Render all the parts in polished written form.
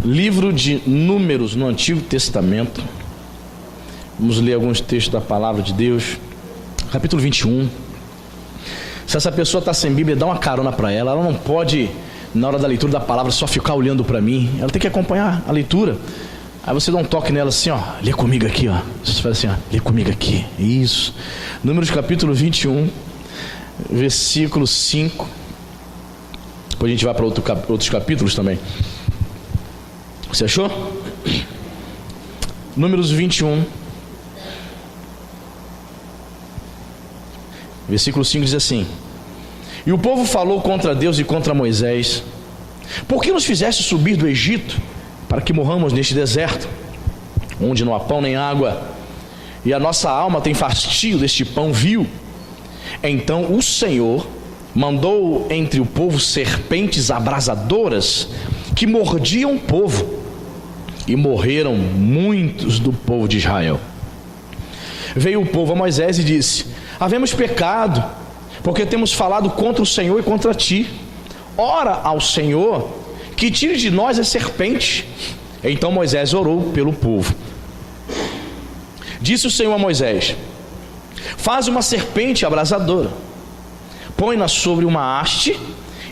Livro de Números no Antigo Testamento. Vamos ler alguns textos da Palavra de Deus. Capítulo 21. Se essa pessoa está sem Bíblia, dá uma carona para ela. Ela não pode, na hora da leitura da palavra, só ficar olhando para mim. Ela tem que acompanhar a leitura. Aí você dá um toque nela assim, ó, lê comigo aqui, ó. Você faz assim, ó, lê comigo aqui. Isso. Números capítulo 21, versículo 5. Depois a gente vai para outros capítulos também. Você achou? Números 21, versículo 5 diz assim: E o povo falou contra Deus e contra Moisés: Por que nos fizeste subir do Egito, para que morramos neste deserto, onde não há pão nem água, e a nossa alma tem fastio deste pão vil? Então o Senhor mandou entre o povo serpentes abrasadoras, que mordiam o povo, e morreram muitos do povo de Israel. Veio o povo a Moisés e disse: Havemos pecado, porque temos falado contra o Senhor e contra ti. Ora ao Senhor, que tire de nós a serpente. Então Moisés orou pelo povo. Disse o Senhor a Moisés: Faz uma serpente abrasadora, põe-na sobre uma haste,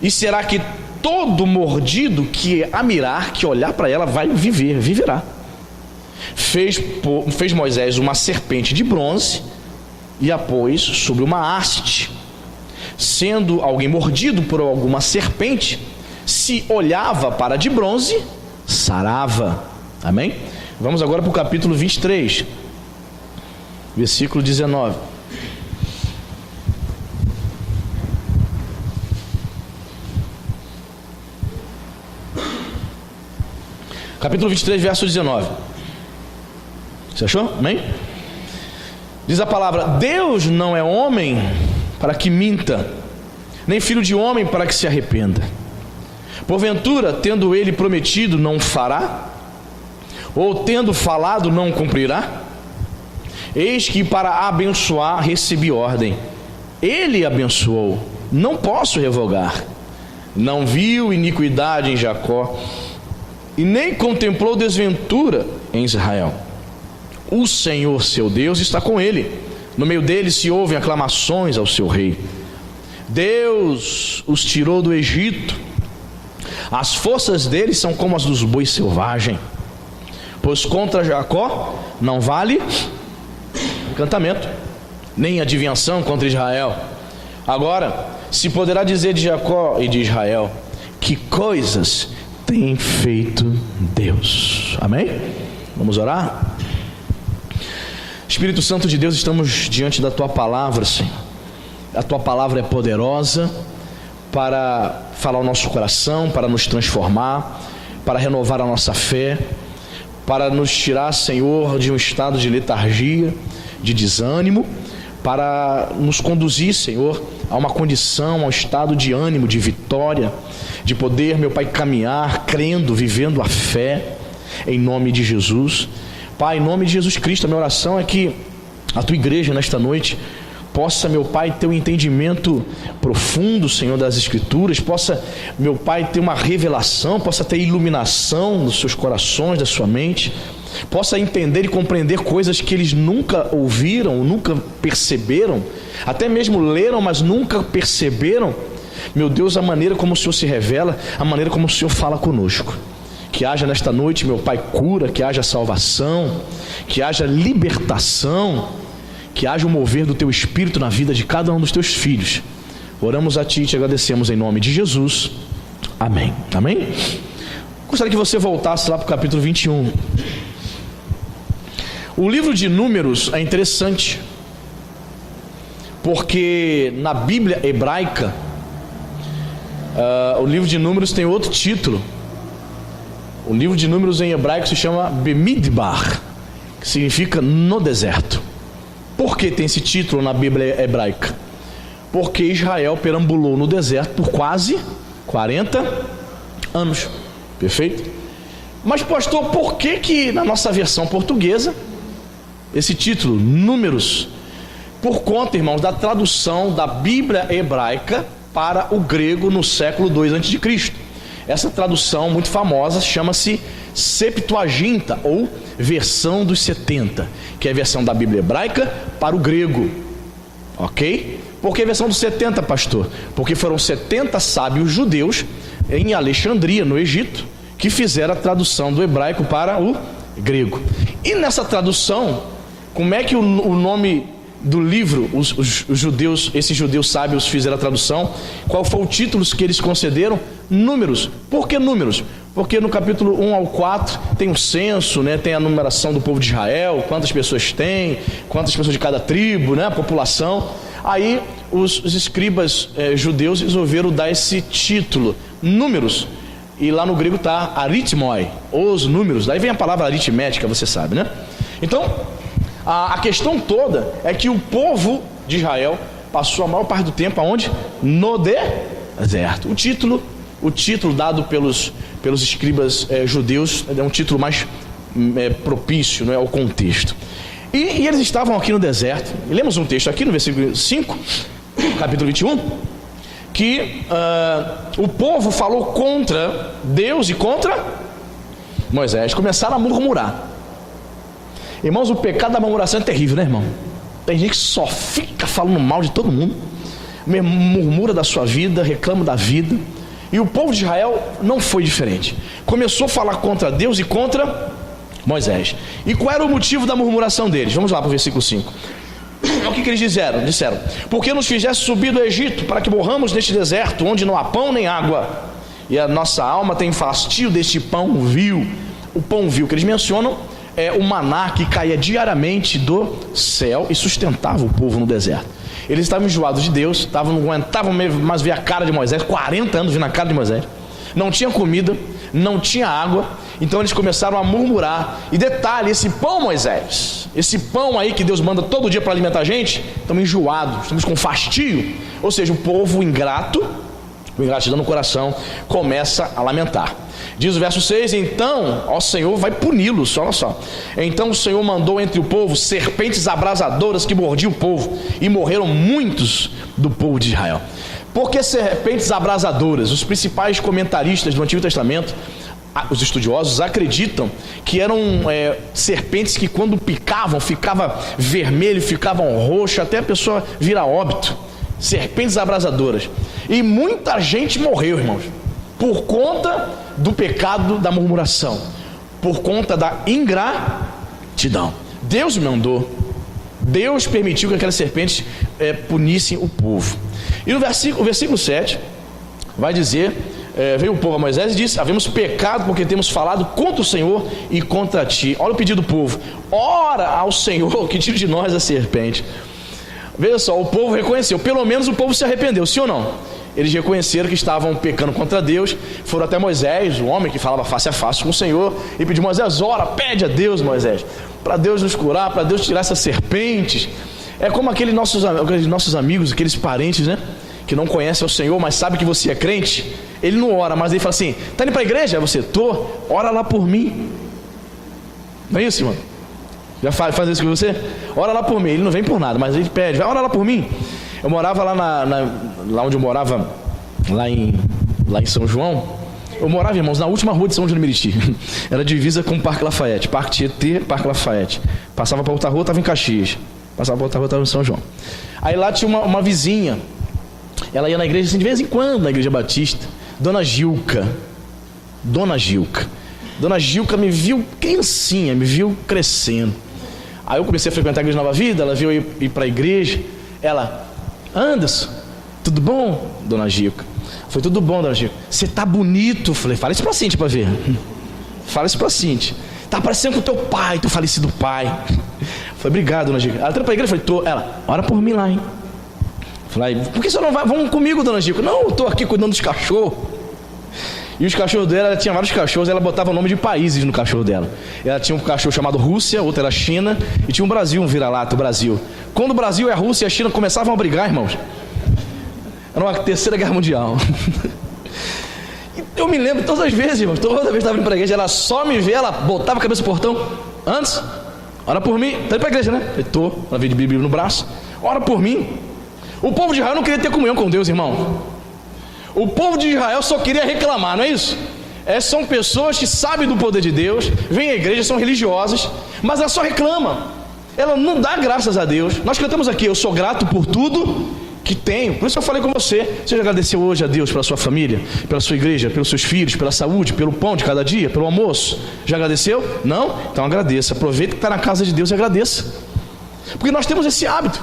e será que todo mordido que a mirar, que olhar para ela, viverá. Fez Moisés uma serpente de bronze e a pôs sobre uma haste. Sendo alguém mordido por alguma serpente, se olhava para a de bronze, sarava. Amém? Vamos agora para o capítulo 23, versículo 19. Capítulo 23, verso 19. Você achou? Amém? Diz a palavra: Deus não é homem para que minta, nem filho de homem para que se arrependa. Porventura, tendo ele prometido, não fará? Ou tendo falado, não cumprirá? Eis que para abençoar recebi ordem. Ele abençoou, não posso revogar. Não viu iniquidade em Jacó, e nem contemplou desventura em Israel. O Senhor seu Deus está com ele, no meio dele se ouvem aclamações ao seu rei. Deus os tirou do Egito, as forças deles são como as dos bois selvagens. Pois contra Jacó não vale encantamento, nem adivinhação contra Israel. Agora se poderá dizer de Jacó e de Israel: Que coisas tem feito Deus. Amém? Vamos orar? Espírito Santo de Deus, estamos diante da Tua palavra, Senhor. A Tua palavra é poderosa para falar o nosso coração, para nos transformar, para renovar a nossa fé, para nos tirar, Senhor, de um estado de letargia, de desânimo, para nos conduzir, Senhor, a uma condição, a um estado de ânimo, de vitória, de poder, meu Pai, caminhar, crendo, vivendo a fé, em nome de Jesus. Pai, em nome de Jesus Cristo, a minha oração é que a Tua igreja nesta noite possa, meu Pai, ter um entendimento profundo, Senhor, das Escrituras, possa, meu Pai, ter uma revelação, possa ter iluminação nos seus corações, da sua mente, possa entender e compreender coisas que eles nunca ouviram, nunca perceberam, até mesmo leram, mas nunca perceberam. Meu Deus, a maneira como o Senhor se revela, a maneira como o Senhor fala conosco. Que haja nesta noite, meu Pai, cura, que haja salvação, que haja libertação, que haja o mover do Teu Espírito na vida de cada um dos Teus filhos. Oramos a Ti e Te agradecemos em nome de Jesus. Amém. Amém? Gostaria que você voltasse lá para o capítulo 21. O livro de Números é interessante, porque na Bíblia hebraica, o livro de Números tem outro título. O livro de Números em hebraico se chama Bemidbar, que significa no deserto. Por que tem esse título na Bíblia hebraica? Porque Israel perambulou no deserto por quase 40 anos. Perfeito? Mas pastor, por que na nossa versão portuguesa esse título, Números? Por conta, irmãos, da tradução da Bíblia hebraica para o grego no século II a.C. Essa tradução muito famosa chama-se Septuaginta, ou versão dos 70, que é a versão da Bíblia hebraica para o grego. Ok? Por que a versão dos 70, pastor? Porque foram 70 sábios judeus em Alexandria, no Egito, que fizeram a tradução do hebraico para o grego. E nessa tradução, como é que o nome do livro, os judeus, esses judeus sábios fizeram a tradução? Qual foi o título que eles concederam? Números. Por que números? Porque no capítulo 1 ao 4 tem o censo, né? Tem a numeração do povo de Israel, quantas pessoas tem, quantas pessoas de cada tribo, né? A população. Aí os escribas judeus resolveram dar esse título, números. E lá no grego está aritmoi, os números. Daí vem a palavra aritmética, você sabe, né? Então, a questão toda é que o povo de Israel passou a maior parte do tempo aonde? No deserto. O título dado pelos escribas judeus é um título mais propício, não é, ao contexto. E eles estavam aqui no deserto. E lemos um texto aqui no versículo 5, capítulo 21, que o povo falou contra Deus e contra Moisés. Começaram a murmurar. Irmãos, o pecado da murmuração é terrível, né, irmão? Tem gente que só fica falando mal de todo mundo, murmura da sua vida, reclama da vida. E o povo de Israel não foi diferente. Começou a falar contra Deus e contra Moisés. E qual era o motivo da murmuração deles? Vamos lá para o versículo 5. O que eles disseram? Porque nos fizesse subir do Egito, para que morramos neste deserto, onde não há pão nem água, e a nossa alma tem fastio deste pão vil. O pão vil que eles mencionam é o maná que caía diariamente do céu e sustentava o povo no deserto. Eles estavam enjoados de Deus, não aguentavam mais ver a cara de Moisés, 40 anos vendo a cara de Moisés. Não tinha comida, não tinha água, então eles começaram a murmurar. E detalhe, esse pão, Moisés, esse pão aí que Deus manda todo dia para alimentar a gente, estamos enjoados, estamos com fastio. Ou seja, o povo ingrato, com ingratidão no coração, começa a lamentar. Diz o verso 6, então, ó Senhor, vai puni-los, olha só. Então o Senhor mandou entre o povo serpentes abrasadoras que mordiam o povo, e morreram muitos do povo de Israel. Por que serpentes abrasadoras? Os principais comentaristas do Antigo Testamento, os estudiosos, acreditam que eram serpentes que quando picavam, ficava vermelho, ficavam roxo, até a pessoa vira óbito. Serpentes abrasadoras. E muita gente morreu, irmãos, por conta do pecado da murmuração, por conta da ingratidão. Deus mandou, Deus permitiu que aquelas serpentes punissem o povo. E no versículo 7 vai dizer, veio o povo a Moisés e disse: havemos pecado porque temos falado contra o Senhor e contra ti. Olha o pedido do povo: ora ao Senhor que tire de nós a serpente. Veja só, o povo reconheceu, pelo menos o povo se arrependeu, sim ou não? Eles reconheceram que estavam pecando contra Deus, foram até Moisés, o homem que falava face a face com o Senhor, e pediu: Moisés, ora, pede a Deus, Moisés, para Deus nos curar, para Deus tirar essas serpentes. É como aqueles nossos amigos, aqueles parentes, né, que não conhecem o Senhor, mas sabe que você é crente. Ele não ora, mas ele fala assim: tá indo para a igreja? Você, ora lá por mim. Não é isso, irmão? Já faz isso com você? Ora lá por mim. Ele não vem por nada, mas ele pede: vai, ora lá por mim. Eu morava lá lá onde eu morava, lá em São João. Eu morava, irmãos, na última rua de São João de Meriti. Era divisa com o Parque Lafayette, Parque Tietê, Parque Lafayette. Passava para outra rua, estava em Caxias. Passava para outra rua, estava em São João. Aí lá tinha uma vizinha. Ela ia na igreja assim, de vez em quando, na igreja batista. Dona Gilca. Dona Gilca me viu criancinha, me viu crescendo. Aí eu comecei a frequentar a igreja Nova Vida. Ela veio ir para a igreja. Ela: Anderson, tudo bom, Dona Gilca? Foi: tudo bom, Dona Gilca. Você tá bonito. Falei: fala isso pra Cintia pra ver. Fala isso pra Cintia. Tá parecendo com o teu pai, teu falecido pai. Falei: obrigado, Dona Gilca. Ela entrou pra igreja. Falei: tô. Ela: ora por mim lá, hein. Falei: por que você não vai? Vamos comigo, Dona Gilca. Não, eu tô aqui cuidando dos cachorros. E os cachorros dela, ela tinha vários cachorros, ela botava o nome de países no cachorro dela. Ela tinha um cachorro chamado Rússia, outro era China, e tinha um Brasil, um vira-lata, o Brasil. Quando o Brasil e a Rússia e a China começavam a brigar, irmãos, era uma terceira guerra mundial. Eu me lembro todas as vezes, irmãos, toda vez que estava indo para a igreja, ela só me vê, ela botava a cabeça no portão: antes, ora por mim. Tá indo para a igreja, né? Eu tô, ela veio de Bíblia no braço, ora por mim. O povo de Israel não queria ter comunhão com Deus, irmão. O povo de Israel só queria reclamar, não é isso? São pessoas que sabem do poder de Deus, vêm à igreja, são religiosas, mas ela só reclama. Ela não dá graças a Deus. Nós cantamos aqui, eu sou grato por tudo que tenho. Por isso que eu falei com você. Você já agradeceu hoje a Deus pela sua família, pela sua igreja, pelos seus filhos, pela saúde, pelo pão de cada dia, pelo almoço? Já agradeceu? Não? Então agradeça. Aproveita que está na casa de Deus e agradeça. Porque nós temos esse hábito.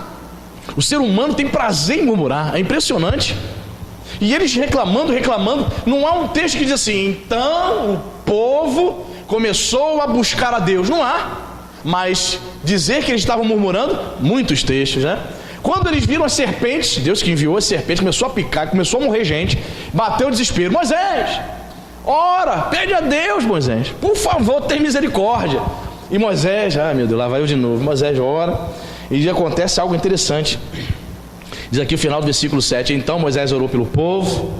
O ser humano tem prazer em murmurar. É impressionante. E eles reclamando. Não há um texto que diz assim: então o povo começou a buscar a Deus. Não há. Mas dizer que eles estavam murmurando, muitos textos, né? Quando eles viram as serpentes, Deus que enviou as serpentes, começou a picar, começou a morrer gente, bateu o desespero. Moisés, ora, pede a Deus, Moisés, por favor, tem misericórdia. E Moisés, meu Deus, lá vai eu de novo. Moisés ora, e acontece algo interessante. Diz aqui o final do versículo 7: então Moisés orou pelo povo,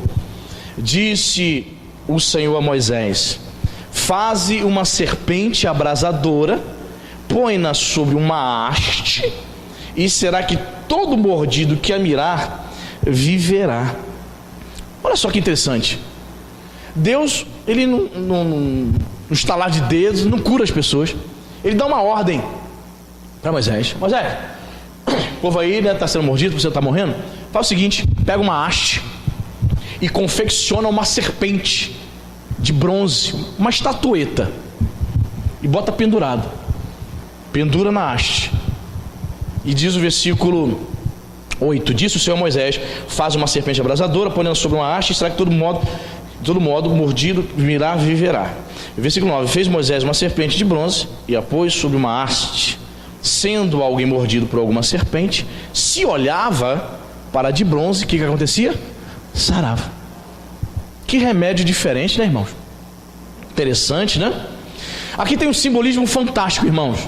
disse o Senhor a Moisés: faze uma serpente abrasadora, põe-na sobre uma haste, e será que todo mordido que a mirar viverá. Olha só que interessante. Deus, ele no estalar de dedos, não cura as pessoas. Ele dá uma ordem para Moisés: Moisés, o povo aí, né, está sendo mordido, você está morrendo. Faz o seguinte, pega uma haste e confecciona uma serpente de bronze, uma estatueta, e bota pendurado. Pendura na haste. E diz o versículo 8: disse o Senhor a Moisés: faz uma serpente abrasadora, põe-na sobre uma haste, e será que todo modo mordido mirar viverá. Versículo 9: fez Moisés uma serpente de bronze e a pôs sobre uma haste. Sendo alguém mordido por alguma serpente, se olhava para a de bronze, o que acontecia? Sarava. Que remédio diferente, né, irmãos? Interessante, né? Aqui tem um simbolismo fantástico, irmãos.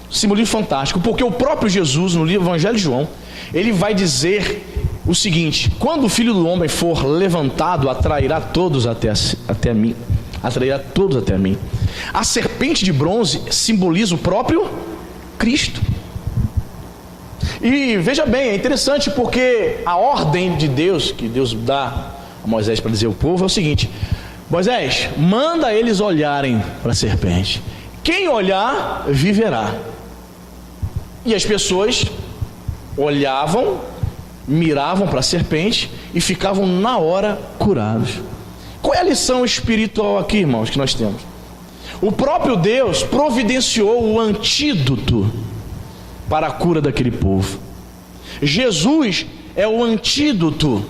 Simbolismo fantástico, porque o próprio Jesus, no livro Evangelho de João, ele vai dizer o seguinte: quando o Filho do Homem for levantado, atrairá todos até mim. Atrairá todos até mim. A serpente de bronze simboliza o próprio Cristo. E veja bem, é interessante porque a ordem de Deus, que Deus dá a Moisés para dizer ao povo, é o seguinte: Moisés, manda eles olharem para a serpente. Quem olhar, viverá. E as pessoas olhavam, miravam para a serpente e ficavam na hora curados. Qual é a lição espiritual aqui, irmãos, que nós temos? O próprio Deus providenciou o antídoto para a cura daquele povo. Jesus é o antídoto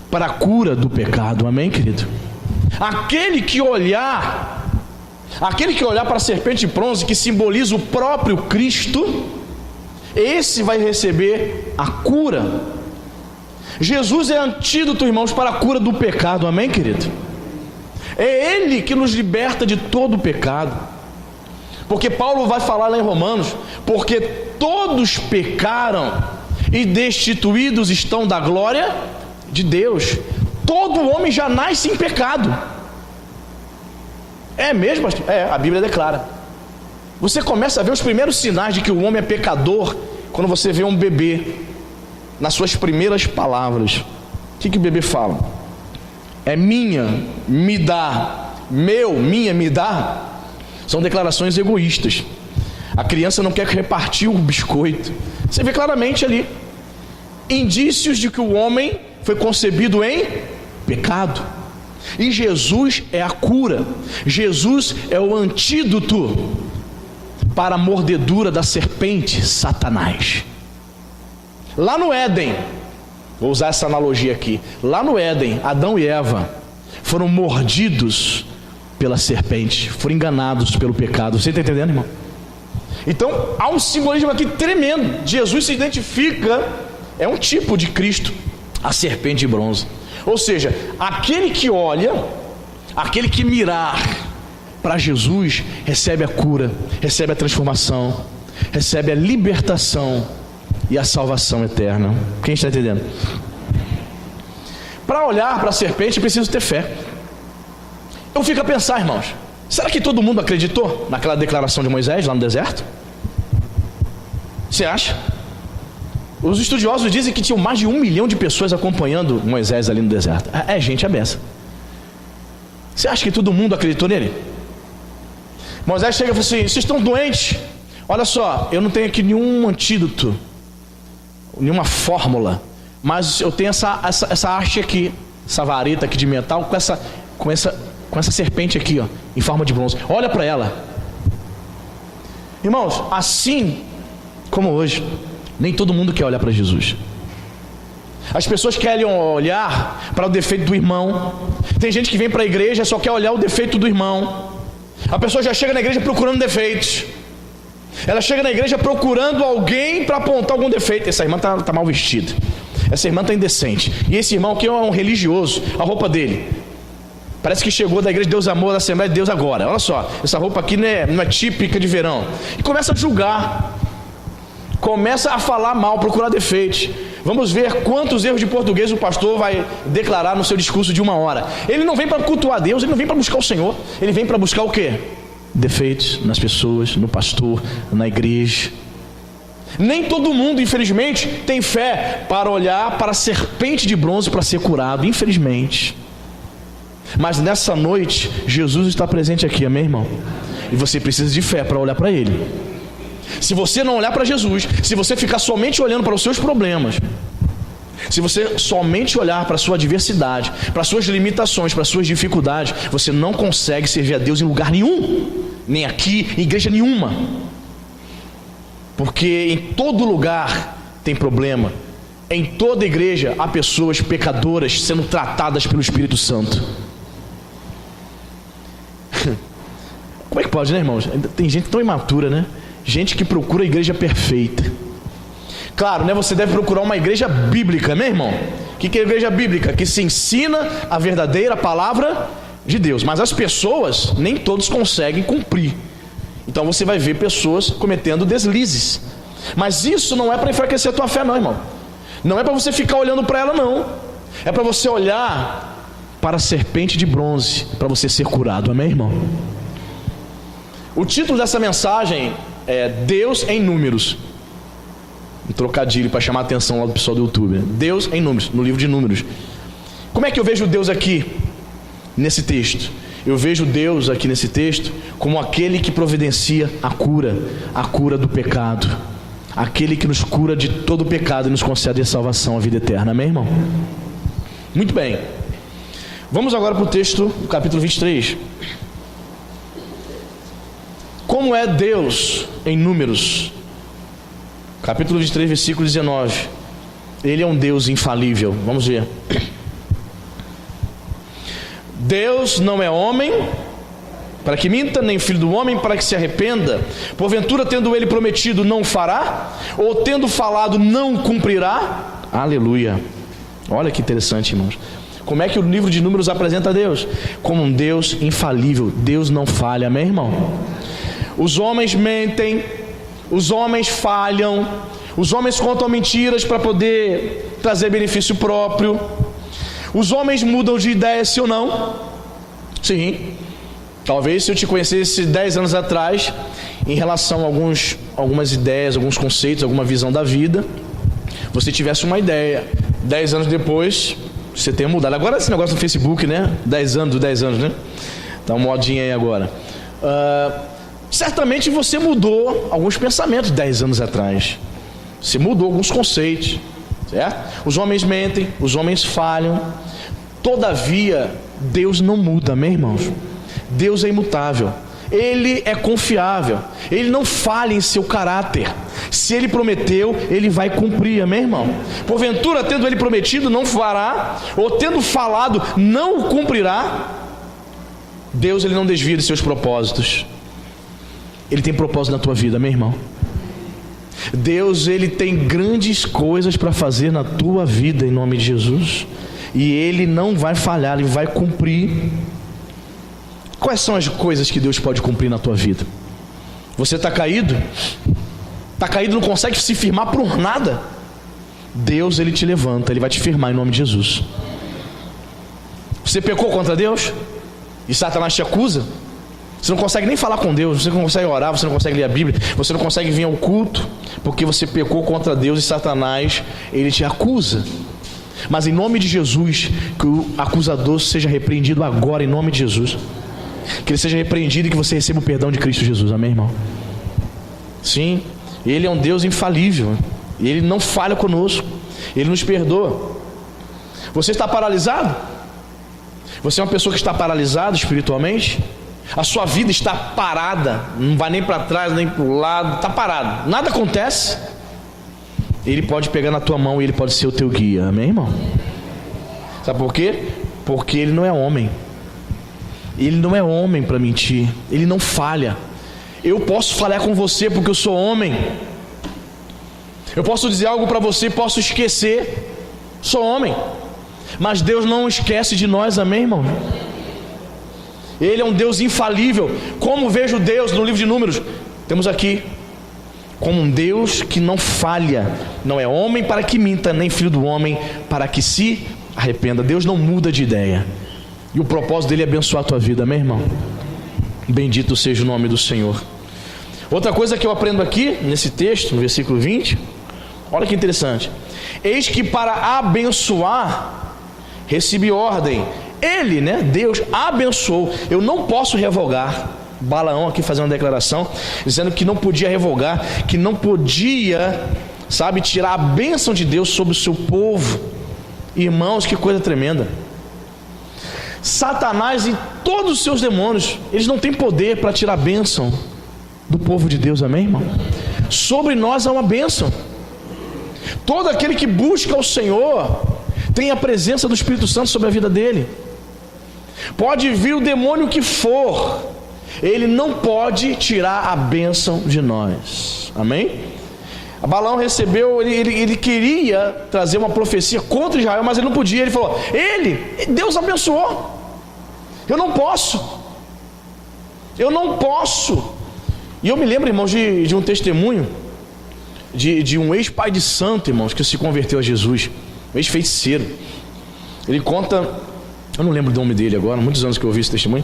para a cura do pecado. Amém, querido? Aquele que olhar para a serpente de bronze, que simboliza o próprio Cristo, esse vai receber a cura. Jesus é antídoto, irmãos, para a cura do pecado. Amém, querido? É Ele que nos liberta de todo o pecado. Porque Paulo vai falar lá em Romanos: porque todos pecaram e destituídos estão da glória de Deus. Todo homem já nasce em pecado. É mesmo, pastor? A Bíblia declara. Você começa a ver os primeiros sinais de que o homem é pecador quando você vê um bebê, nas suas primeiras palavras. O que o bebê fala? É minha, me dá. Meu, minha, me dá. São declarações egoístas. A criança não quer repartir o biscoito. Você vê claramente ali indícios de que o homem foi concebido em pecado. E Jesus é a cura. Jesus é o antídoto para a mordedura da serpente, Satanás. Lá no Éden, vou usar essa analogia aqui. Lá no Éden, Adão e Eva foram mordidos pela serpente, foram enganados pelo pecado. Você está entendendo, irmão? Então há um simbolismo aqui tremendo. Jesus se identifica, é um tipo de Cristo, a serpente de bronze. Ou seja, aquele que olha, aquele que mirar para Jesus, recebe a cura, recebe a transformação, recebe a libertação e a salvação eterna. Quem está entendendo? Para olhar para a serpente, preciso ter fé. Eu fico a pensar, irmãos, será que todo mundo acreditou naquela declaração de Moisés lá no deserto? Você acha? Os estudiosos dizem que tinham mais de 1 milhão de pessoas acompanhando Moisés ali no deserto. É gente a beça. Você acha que todo mundo acreditou nele? Moisés chega e fala assim: vocês estão doentes? Olha só, eu não tenho aqui nenhum antídoto, nenhuma fórmula, mas eu tenho essa haste aqui, essa vareta aqui de metal, com essa serpente aqui, ó, em forma de bronze. Olha para ela. Irmãos, assim como hoje, nem todo mundo quer olhar para Jesus. As pessoas querem olhar para o defeito do irmão. Tem gente que vem para a igreja e só quer olhar o defeito do irmão. A pessoa já chega na igreja procurando defeitos. Ela chega na igreja procurando alguém para apontar algum defeito. Essa irmã está mal vestida, essa irmã está indecente, e esse irmão aqui é um religioso. A roupa dele parece que chegou da igreja de Deus Amor, da Assembleia de Deus agora. Olha só, essa roupa aqui não é típica de verão. E começa a julgar, começa a falar mal, procurar defeitos. Vamos ver quantos erros de português o pastor vai declarar no seu discurso de 1 hora. Ele não vem para cultuar Deus, ele não vem para buscar o Senhor, ele vem para buscar o quê? Defeitos nas pessoas, no pastor, na igreja. Nem todo mundo, infelizmente, tem fé para olhar para a serpente de bronze para ser curado, infelizmente. Mas nessa noite, Jesus está presente aqui, amém, irmão? E você precisa de fé para olhar para Ele. Se você não olhar para Jesus, se você ficar somente olhando para os seus problemas, se você somente olhar para a sua adversidade, para as suas limitações, para as suas dificuldades, você não consegue servir a Deus em lugar nenhum, nem aqui, em igreja nenhuma. Porque em todo lugar tem problema. Em toda igreja há pessoas pecadoras sendo tratadas pelo Espírito Santo. Como é que pode, né, irmãos? Tem gente tão imatura, né? Gente que procura a igreja perfeita. Claro, né? Você deve procurar uma igreja bíblica, né, irmão? O que é igreja bíblica? Que se ensina a verdadeira palavra de Deus. Mas as pessoas, nem todos conseguem cumprir. Então você vai ver pessoas cometendo deslizes. Mas isso não é para enfraquecer a tua fé, não, irmão. Não é para você ficar olhando para ela, não. É para você olhar para a serpente de bronze, para você ser curado, amém, irmão? O título dessa mensagem é Deus em Números. Um trocadilho para chamar a atenção lá do pessoal do YouTube. Deus em Números, no livro de Números. Como é que eu vejo Deus aqui nesse texto? Eu vejo Deus aqui nesse texto como aquele que providencia a cura do pecado, aquele que nos cura de todo o pecado e nos concede a salvação, a vida eterna, amém, irmão? Muito bem, vamos agora para o texto do capítulo 23. Como é Deus em Números? Capítulo 23, versículo 19. Ele é um Deus infalível. Vamos ver. Deus não é homem para que minta, nem filho do homem para que se arrependa. Porventura, tendo ele prometido, não fará? Ou tendo falado, não cumprirá? Aleluia. Olha que interessante, irmãos. Como é que o livro de Números apresenta Deus? Como um Deus infalível. Deus não falha, amém, irmão? Os homens mentem, os homens falham, os homens contam mentiras para poder trazer benefício próprio. Os homens mudam de ideia, sim ou não? Sim. Talvez se eu te conhecesse 10 anos atrás, em relação a algumas ideias, alguns conceitos, alguma visão da vida, você tivesse uma ideia. 10 anos depois, você tenha mudado. Agora esse negócio no Facebook, né? 10 anos, né? Tá uma modinha aí agora. Certamente você mudou alguns pensamentos 10 anos atrás. Você mudou alguns conceitos, certo? Os homens mentem, os homens falham. Todavia, Deus não muda, amém, irmãos? Deus é imutável. Ele é confiável. Ele não falha em seu caráter. Se Ele prometeu, Ele vai cumprir, amém, irmão? Porventura, tendo Ele prometido, não fará, ou tendo falado, não cumprirá. Deus, Ele não desvia de seus propósitos. Ele tem propósito na tua vida, amém, irmão? Deus, Ele tem grandes coisas para fazer na tua vida, em nome de Jesus. E Ele não vai falhar, Ele vai cumprir. Quais são as coisas que Deus pode cumprir na tua vida? Você está caído? Está caído, não consegue se firmar por nada? Deus, Ele te levanta, Ele vai te firmar em nome de Jesus. Você pecou contra Deus? E Satanás te acusa? Você não consegue nem falar com Deus, você não consegue orar, você não consegue ler a Bíblia, você não consegue vir ao culto, porque você pecou contra Deus e Satanás, ele te acusa. Mas em nome de Jesus, que o acusador seja repreendido agora, em nome de Jesus. Que ele seja repreendido e que você receba o perdão de Cristo Jesus, amém, irmão? Sim, ele é um Deus infalível, e ele não falha conosco, ele nos perdoa. Você está paralisado? Você é uma pessoa que está paralisada espiritualmente? A sua vida está parada, não vai nem para trás nem para o lado, está parado, nada acontece. Ele pode pegar na tua mão e ele pode ser o teu guia, amém, irmão? Sabe por quê? Porque ele não é homem. Ele não é homem para mentir, ele não falha. Eu posso falhar com você porque eu sou homem. Eu posso dizer algo para você, posso esquecer, sou homem. Mas Deus não esquece de nós, amém, irmão? Ele é um Deus infalível. Como vejo Deus no livro de Números? Temos aqui como um Deus que não falha, não é homem para que minta, nem filho do homem para que se arrependa. Deus não muda de ideia, e o propósito dele é abençoar a tua vida, amém, irmão? Bendito seja o nome do Senhor. Outra coisa que eu aprendo aqui nesse texto, no versículo 20, olha que interessante: eis que para abençoar recebi ordem. Ele, né, Deus abençoou. Eu não posso revogar. Balaão aqui fazendo uma declaração, dizendo que não podia revogar, que não podia, sabe, tirar a bênção de Deus sobre o seu povo. Irmãos, que coisa tremenda. Satanás e todos os seus demônios, eles não têm poder para tirar a bênção do povo de Deus, amém, irmão? Sobre nós há uma bênção. Todo aquele que busca o Senhor tem a presença do Espírito Santo sobre a vida dele. Pode vir o demônio que for, ele não pode tirar a bênção de nós, amém? Balaão recebeu, ele queria trazer uma profecia contra Israel, mas ele não podia. Ele falou, Deus abençoou, eu não posso. E eu me lembro, irmãos, de um testemunho de um ex-pai de santo, irmãos, que se converteu a Jesus, um ex-feiticeiro. Ele conta, eu não lembro o nome dele agora, muitos anos que eu ouvi esse testemunho.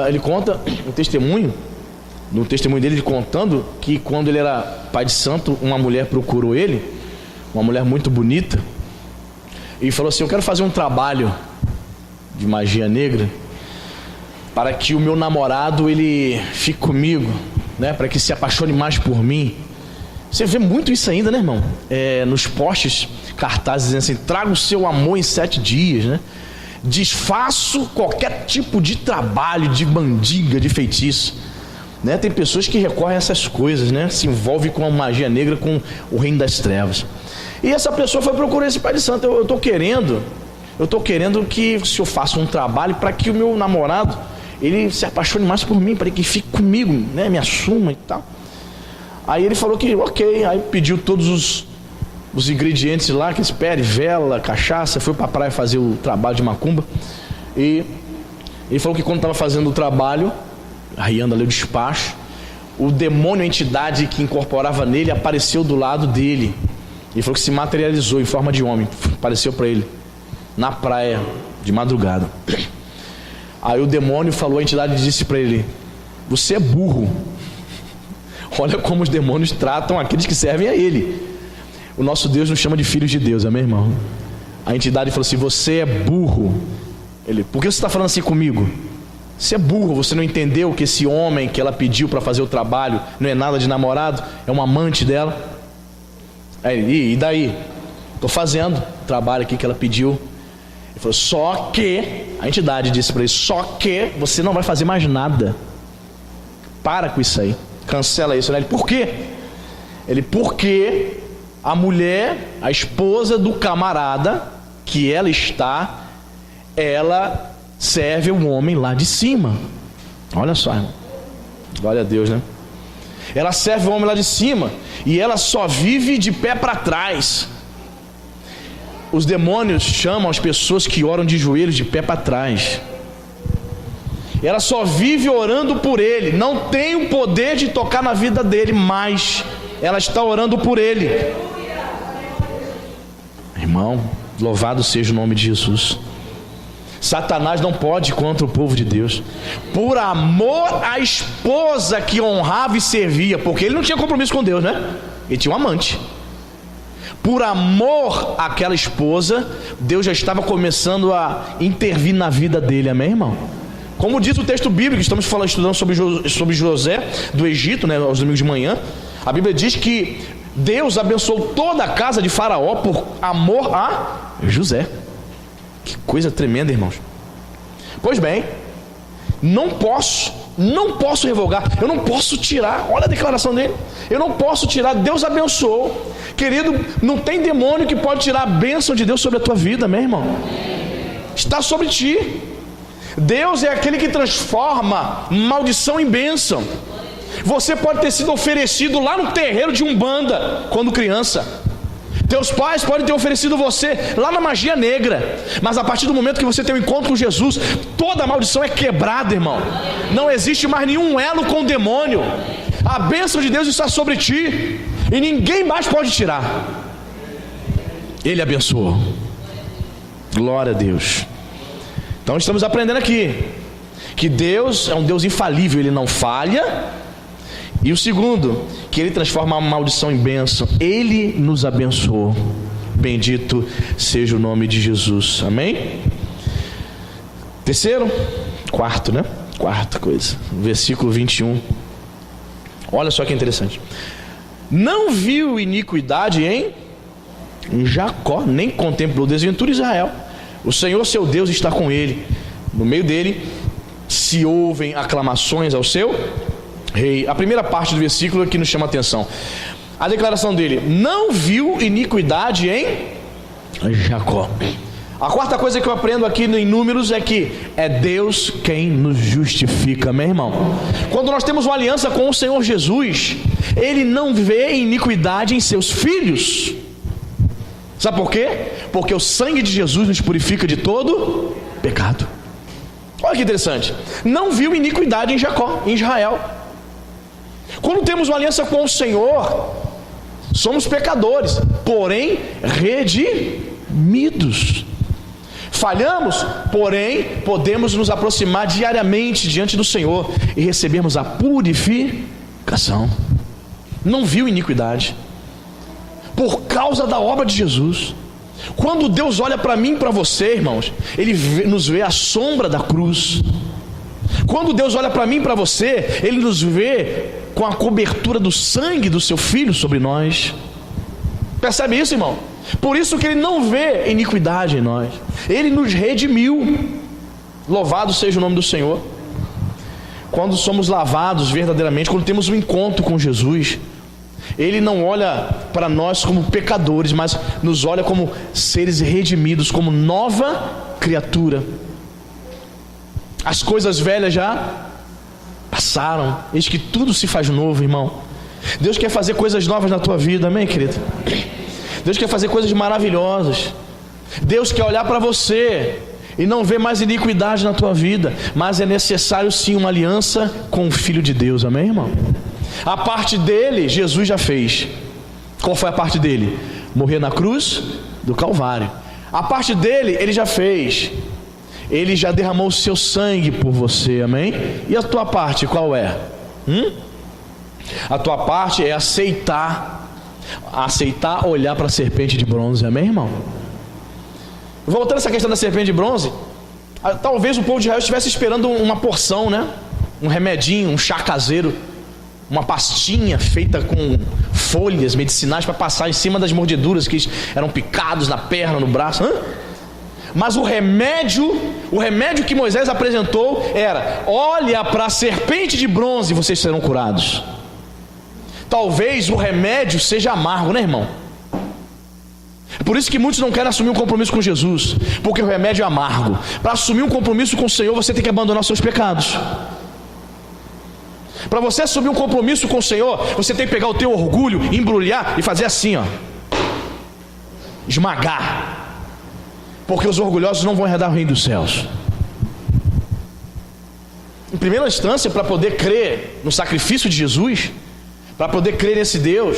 Ele conta um testemunho, no testemunho dele, contando que quando ele era pai de santo, uma mulher procurou ele, uma mulher muito bonita, e falou assim: eu quero fazer um trabalho de magia negra para que o meu namorado ele fique comigo, né, para que se apaixone mais por mim. Você vê muito isso ainda, né, irmão? Nos postes, cartazes dizendo assim: traga o seu amor em 7 dias, né? Desfaço qualquer tipo de trabalho, de mandiga, de feitiço, né? Tem pessoas que recorrem a essas coisas, né? Se envolve com a magia negra, com o reino das trevas. E essa pessoa foi procurar esse pai de santo. Eu estou querendo que o senhor faça um trabalho para que o meu namorado ele se apaixone mais por mim, para que fique comigo, né? Me assuma e tal. Aí ele falou que ok, aí pediu todos os ingredientes lá, que espere, vela, cachaça, foi para a praia fazer o trabalho de macumba. E ele falou que quando estava fazendo o trabalho, arriando ali o despacho, o demônio, a entidade que incorporava nele, apareceu do lado dele. Ele falou que se materializou em forma de homem, apareceu para ele na praia de madrugada. Aí o demônio falou, a entidade disse para ele: você é burro. Olha como os demônios tratam aqueles que servem a ele. O nosso Deus nos chama de filhos de Deus, amém, irmão? A entidade falou assim: você é burro. Ele: por que você está falando assim comigo? Você é burro, você não entendeu que esse homem que ela pediu para fazer o trabalho não é nada de namorado, é um amante dela. Aí, e daí? Estou fazendo o trabalho aqui que ela pediu. Ele falou: só que, a entidade disse para ele: só que você não vai fazer mais nada. Para com isso aí, cancela isso, né? Ele: por quê? Ele: porque a mulher, a esposa do camarada que ela serve o homem lá de cima. Olha só, irmão. Glória a Deus, né? Ela serve o homem lá de cima e ela só vive de pé para trás. Os demônios chamam as pessoas que oram de joelhos de pé para trás. Ela só vive orando por ele, não tem o poder de tocar na vida dele, mas ela está orando por ele. Irmão, louvado seja o nome de Jesus. Satanás não pode ir contra o povo de Deus. Por amor à esposa que honrava e servia, porque ele não tinha compromisso com Deus, né? Ele tinha um amante. Por amor àquela esposa, Deus já estava começando a intervir na vida dele, amém, irmão? Como diz o texto bíblico, estamos estudando sobre José do Egito, né, aos domingos de manhã. A Bíblia diz que Deus abençoou toda a casa de Faraó por amor a José. Que coisa tremenda, irmãos. Pois bem, não posso revogar, eu não posso tirar. Olha a declaração dele, eu não posso tirar. Deus abençoou, querido. Não tem demônio que pode tirar a bênção de Deus sobre a tua vida, meu irmão. Está sobre ti. Deus é aquele que transforma maldição em bênção. Você pode ter sido oferecido lá no terreiro de Umbanda quando criança. Teus pais podem ter oferecido você lá na magia negra, mas a partir do momento que você tem um encontro com Jesus, toda a maldição é quebrada, irmão. Não existe mais nenhum elo com o demônio. A bênção de Deus está sobre ti e ninguém mais pode tirar. Ele abençoou. Glória a Deus. Então estamos aprendendo aqui que Deus é um Deus infalível, Ele não falha. E o segundo, que Ele transforma a maldição em bênção. Ele nos abençoou. Bendito seja o nome de Jesus, amém? Quarta coisa, versículo 21. Olha só que interessante. Não viu iniquidade em Jacó, nem contemplou desventura em Israel. O Senhor seu Deus está com ele. No meio dele se ouvem aclamações ao seu rei. A primeira parte do versículo aqui nos chama a atenção. A declaração dele: não viu iniquidade em Jacó. A quarta coisa que eu aprendo aqui em Números é que é Deus quem nos justifica, meu irmão. Quando nós temos uma aliança com o Senhor Jesus, Ele não vê iniquidade em seus filhos. Sabe por quê? Porque o sangue de Jesus nos purifica de todo pecado. Olha que interessante. Não viu iniquidade em Jacó, em Israel. Quando temos uma aliança com o Senhor, somos pecadores, porém redimidos. Falhamos, porém podemos nos aproximar diariamente diante do Senhor e recebermos a purificação. Não viu iniquidade por causa da obra de Jesus. Quando Deus olha para mim e para você, irmãos, Ele nos vê à sombra da cruz. Quando Deus olha para mim e para você, Ele nos vê com a cobertura do sangue do seu Filho sobre nós. Percebe isso, irmão? Por isso que Ele não vê iniquidade em nós. Ele nos redimiu. Louvado seja o nome do Senhor. Quando somos lavados verdadeiramente, quando temos um encontro com Jesus, Ele não olha para nós como pecadores, mas nos olha como seres redimidos, como nova criatura. As coisas velhas já passaram, eis que tudo se faz novo, irmão. Deus quer fazer coisas novas na tua vida, amém, querido? Deus quer fazer coisas maravilhosas. Deus quer olhar para você e não ver mais iniquidade na tua vida, mas é necessário sim uma aliança com o Filho de Deus, amém, irmão? A parte dele, Jesus já fez. Qual foi a parte dele? Morrer na cruz do Calvário. A parte dele, ele já fez. Ele já derramou o seu sangue por você, amém? E a tua parte qual é? A tua parte é aceitar olhar para a serpente de bronze, amém, irmão? Voltando a essa questão da serpente de bronze, talvez o povo de Israel estivesse esperando uma porção, né? Um remedinho, um chá caseiro, uma pastinha feita com folhas medicinais para passar em cima das mordeduras que eram picados na perna, no braço. Mas o remédio que Moisés apresentou era: olha para a serpente de bronze e vocês serão curados. Talvez o remédio seja amargo, né, irmão? É por isso que muitos não querem assumir um compromisso com Jesus, porque o remédio é amargo. Para assumir um compromisso com o Senhor, você tem que abandonar os seus pecados. Para você assumir um compromisso com o Senhor, você tem que pegar o teu orgulho, embrulhar e fazer assim, ó, esmagar, porque os orgulhosos não vão herdar o reino dos céus. Em primeira instância, para poder crer no sacrifício de Jesus, para poder crer nesse Deus,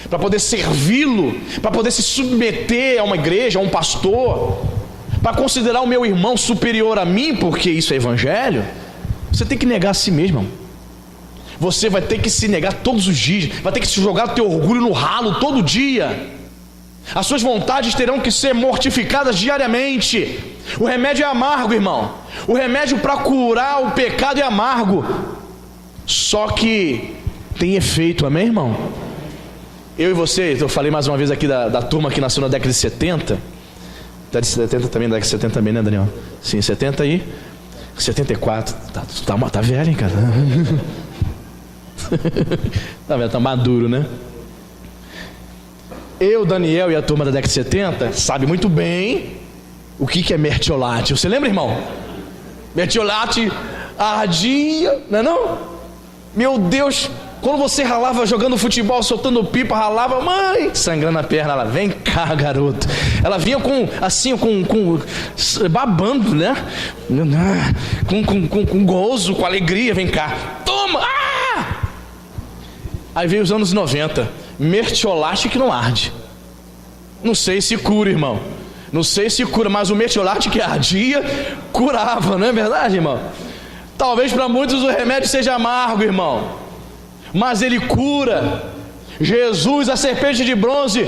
para poder servi-lo, para poder se submeter a uma igreja, a um pastor, para considerar o meu irmão superior a mim, porque isso é evangelho, você tem que negar a si mesmo. Você vai ter que se negar todos os dias, vai ter que se jogar o teu orgulho no ralo todo dia. As suas vontades terão que ser mortificadas diariamente. O remédio é amargo, irmão. O remédio para curar o pecado é amargo, só que tem efeito, amém, irmão? Eu e você, eu falei mais uma vez aqui da turma que nasceu na década de 70. Década de 70 também, década de 70 também, né, Daniel? Sim, 70 aí, 74. Tá velho, hein, cara? Tá velho, tá maduro, né? Eu, Daniel e a turma da década de 70 sabe muito bem o que é mertiolate. Você lembra, irmão? Mertiolate ardia, não é não? Meu Deus, quando você ralava jogando futebol, soltando pipa, ralava, mãe, sangrando a perna, ela, vem cá, garoto. Ela vinha com, assim, com babando, né? Com gozo, com alegria, vem cá, toma! Ah! Aí veio os anos 90, mertiolate que não arde. Não sei se cura, irmão. Não sei se cura, mas o mertiolate que ardia, curava, não é verdade, irmão? Talvez para muitos o remédio seja amargo, irmão, mas ele cura. Jesus, a serpente de bronze,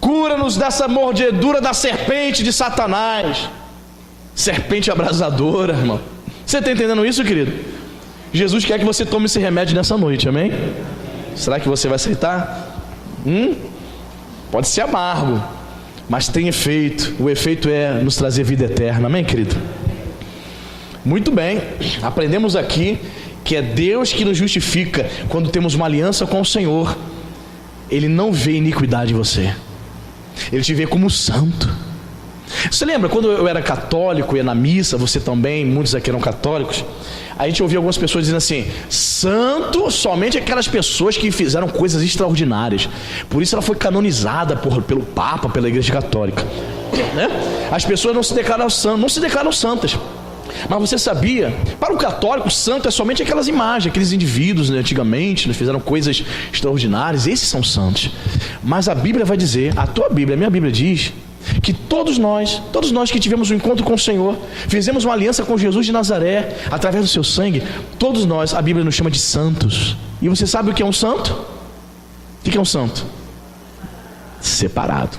cura-nos dessa mordedura da serpente de Satanás. Serpente abrasadora, irmão. Você está entendendo isso, querido? Jesus quer que você tome esse remédio nessa noite, amém? Será que você vai aceitar? Pode ser amargo, mas tem efeito. O efeito é nos trazer vida eterna, amém, querido? Muito bem, aprendemos aqui que é Deus que nos justifica quando temos uma aliança com o Senhor. Ele não vê iniquidade em você, Ele te vê como santo. Você lembra quando eu era católico, ia na missa, você também, muitos aqui eram católicos, a gente ouvia algumas pessoas dizendo assim: santo somente aquelas pessoas que fizeram coisas extraordinárias, por isso ela foi canonizada pelo Papa, pela Igreja Católica, né? As pessoas não se declaram santas. Mas você sabia, para o católico, santo é somente aquelas imagens, aqueles indivíduos, né, antigamente, né, fizeram coisas extraordinárias, esses são santos. Mas a Bíblia vai dizer, a tua Bíblia, a minha Bíblia diz, que todos nós que tivemos um encontro com o Senhor, fizemos uma aliança com Jesus de Nazaré, através do seu sangue, todos nós, a Bíblia nos chama de santos. E você sabe o que é um santo? O que é um santo? Separado.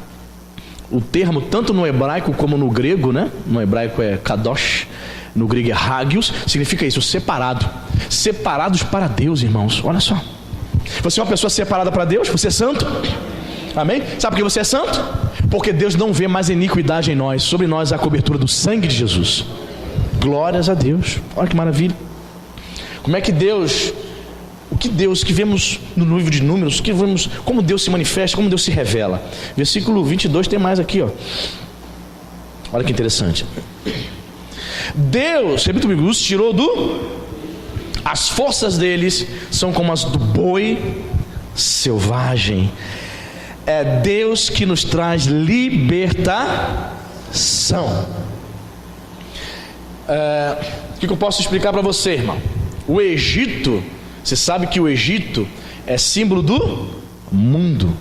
O termo, tanto no hebraico como no grego, né? No hebraico é kadosh, no grego é hagios, significa isso, separado. Separados para Deus, irmãos. Olha só. Você é uma pessoa separada para Deus? Você é santo? Amém? Sabe por que você é santo? Porque Deus não vê mais iniquidade em nós. Sobre nós há a cobertura do sangue de Jesus. Glórias a Deus. Olha que maravilha. Como é que Deus... O que Deus, que vemos no livro de Números, que vemos como Deus se manifesta, como Deus se revela. Versículo 22 tem mais aqui, ó. Olha que interessante. Deus, repita comigo, os tirou as forças deles são como as do boi selvagem. É Deus que nos traz libertação. O que eu posso explicar para você, irmão? O Egito, você sabe que o Egito é símbolo do mundo.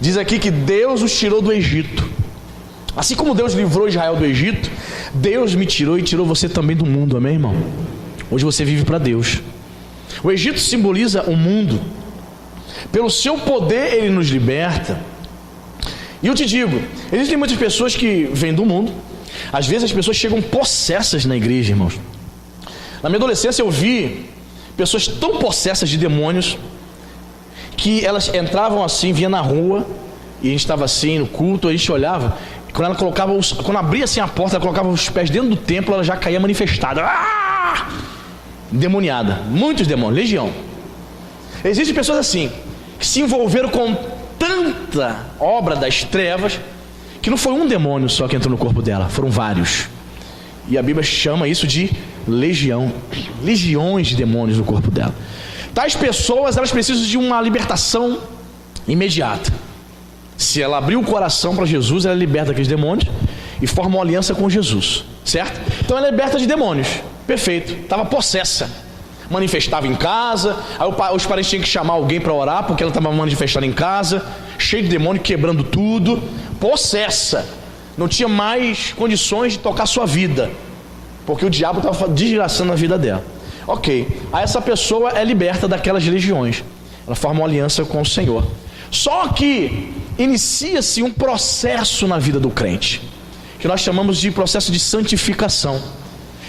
Diz aqui que Deus os tirou do Egito. Assim como Deus livrou Israel do Egito, Deus me tirou e tirou você também do mundo, amém, irmão? Hoje você vive para Deus. O Egito simboliza o mundo. Pelo seu poder ele nos liberta. E eu te digo, existem muitas pessoas que vêm do mundo. Às vezes as pessoas chegam possessas na igreja, irmãos. Na minha adolescência eu vi pessoas tão possessas de demônios que elas entravam assim, vinha na rua, e a gente estava assim no culto, a gente olhava, e quando ela colocava quando abria assim a porta, ela colocava os pés dentro do templo, ela já caía manifestada. Demoniada, muitos demônios, legião. Existem pessoas assim, que se envolveram com tanta obra das trevas, que não foi um demônio só que entrou no corpo dela, foram vários. E a Bíblia chama isso de legião, legiões de demônios no corpo dela. Tais pessoas, elas precisam de uma libertação imediata. Se ela abrir o coração para Jesus, ela liberta aqueles demônios e forma uma aliança com Jesus, certo? Então ela é liberta de demônios, perfeito, estava possessa, manifestava em casa, aí os parentes tinham que chamar alguém para orar, porque ela estava manifestando em casa, cheio de demônio, quebrando tudo, possessa. não tinha mais condições de tocar sua vida, porque o diabo estava desgraçando a vida dela. Ok, aí essa pessoa é liberta daquelas legiões, ela forma uma aliança com o Senhor. Só que inicia-se um processo na vida do crente, que nós chamamos de processo de santificação.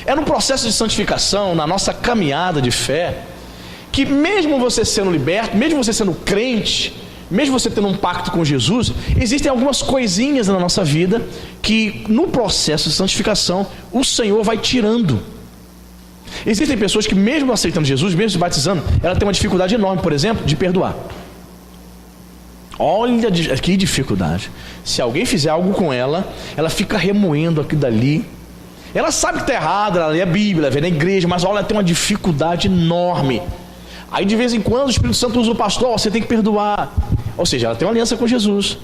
É no processo de santificação, na nossa caminhada de fé, que mesmo você sendo liberto, mesmo você sendo crente, mesmo você tendo um pacto com Jesus, existem algumas coisinhas na nossa vida que no processo de santificação o Senhor vai tirando. Existem pessoas que mesmo aceitando Jesus, mesmo se batizando, ela tem uma dificuldade enorme, por exemplo, de perdoar. Olha que dificuldade. Se alguém fizer algo com ela, ela fica remoendo aquilo dali. Ela sabe que está errado, ela lê a Bíblia, ela vem na igreja, mas olha, ela tem uma dificuldade enorme. Aí de vez em quando o Espírito Santo usa o pastor, você tem que perdoar. Ou seja, ela tem uma aliança com Jesus,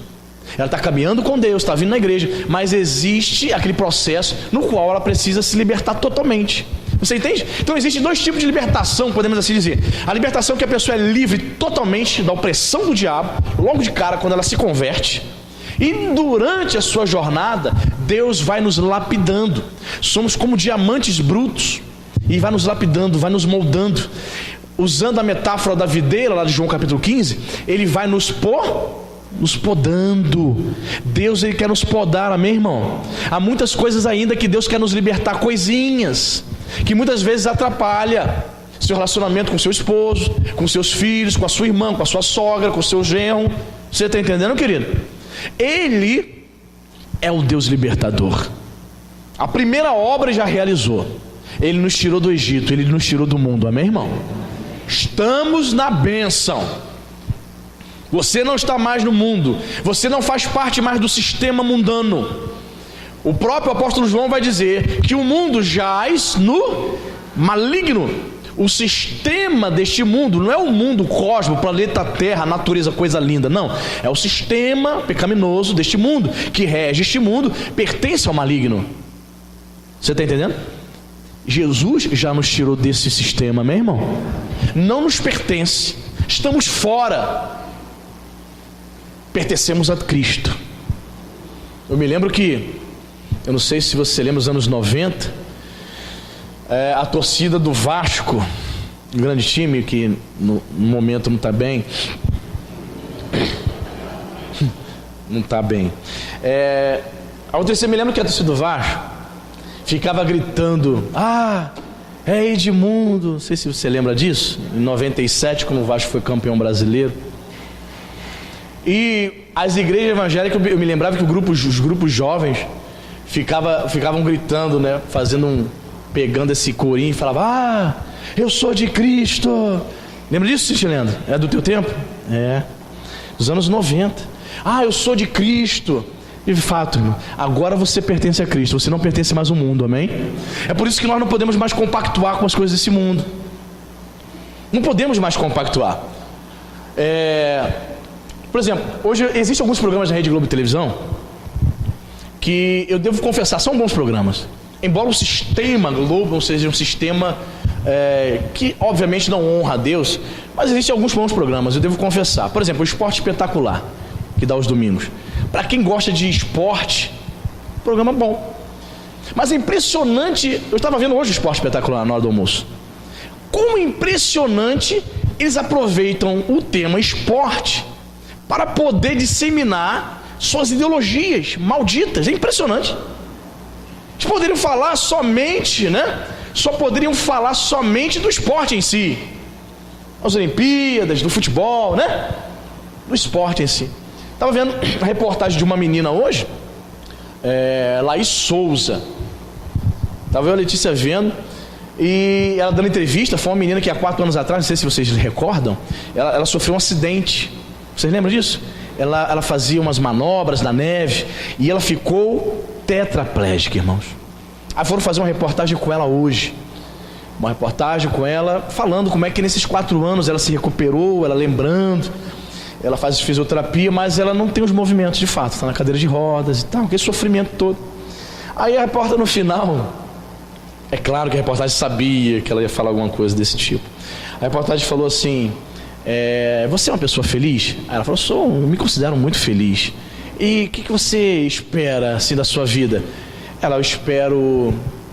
ela está caminhando com Deus, está vindo na igreja, mas existe aquele processo no qual ela precisa se libertar totalmente. Você entende? Então existem dois tipos de libertação, podemos assim dizer. A libertação que a pessoa é livre totalmente da opressão do diabo, logo de cara quando ela se converte. E durante a sua jornada, Deus vai nos lapidando. Somos como diamantes brutos, e vai nos lapidando, vai nos moldando. Usando a metáfora da videira lá de João capítulo 15, ele vai nos podando. Deus, ele quer nos podar, amém, irmão? Há muitas coisas ainda que Deus quer nos libertar, coisinhas que muitas vezes atrapalha seu relacionamento com seu esposo, com seus filhos, com a sua irmã, com a sua sogra, com o seu genro. Você está entendendo, querido? Ele é o Deus libertador. A primeira obra já realizou. Ele nos tirou do Egito, ele nos tirou do mundo, amém, irmão? Estamos na bênção. Você não está mais no mundo, você não faz parte mais do sistema mundano. O próprio apóstolo João vai dizer que o mundo jaz no maligno. O sistema deste mundo não é o mundo, o cosmos, o planeta Terra, a natureza, coisa linda, não. É o sistema pecaminoso deste mundo, que rege este mundo, pertence ao maligno. Você está entendendo? Jesus já nos tirou desse sistema, meu irmão. Não nos pertence, estamos fora. Pertencemos a Cristo. Eu me lembro que, eu não sei se você lembra, nos anos 90, a torcida do Vasco, um grande time que no momento não está bem, eu me lembro que a torcida do Vasco ficava gritando: é Edmundo. Não sei se você lembra disso, em 97, quando o Vasco foi campeão brasileiro. E as igrejas evangélicas, eu me lembrava que os grupos jovens ficavam gritando, né, pegando esse corinho e falava: eu sou de Cristo. Lembra disso, Leandro? É do teu tempo? É, dos anos 90. Eu sou de Cristo. E de fato, irmão, agora você pertence a Cristo, você não pertence mais ao mundo, amém? É por isso que nós não podemos mais compactuar com as coisas desse mundo. Não podemos mais compactuar. Por exemplo, hoje existem alguns programas na Rede Globo de televisão que eu devo confessar, são bons programas. Embora o sistema Globo seja um sistema que obviamente não honra a Deus, mas existem alguns bons programas, eu devo confessar. Por exemplo, o Esporte Espetacular, que dá aos domingos. Para quem gosta de esporte, programa bom. Mas é impressionante, eu estava vendo hoje o Esporte Espetacular na hora do almoço. Como impressionante eles aproveitam o tema esporte para poder disseminar suas ideologias malditas. É impressionante. Eles poderiam falar somente, poderiam falar somente do esporte em si, as Olimpíadas, do futebol, do esporte em si. Estava vendo a reportagem de uma menina hoje, Laís Souza. Estava eu e a Letícia vendo, e ela dando entrevista. Foi uma menina que há 4 anos atrás, não sei se vocês recordam, ela sofreu um acidente. Vocês lembram disso? Ela fazia umas manobras na neve e ela ficou tetraplégica, irmãos. Aí foram fazer uma reportagem com ela hoje. Uma reportagem com ela falando como é que nesses 4 anos ela se recuperou, ela lembrando. Ela faz fisioterapia, mas ela não tem os movimentos de fato, está na cadeira de rodas e tal, aquele sofrimento todo. Aí a repórter no final, é claro que a reportagem sabia que ela ia falar alguma coisa desse tipo. A reportagem falou assim: você é uma pessoa feliz? Aí ela falou: eu me considero muito feliz. e o que você espera assim da sua vida? Ela,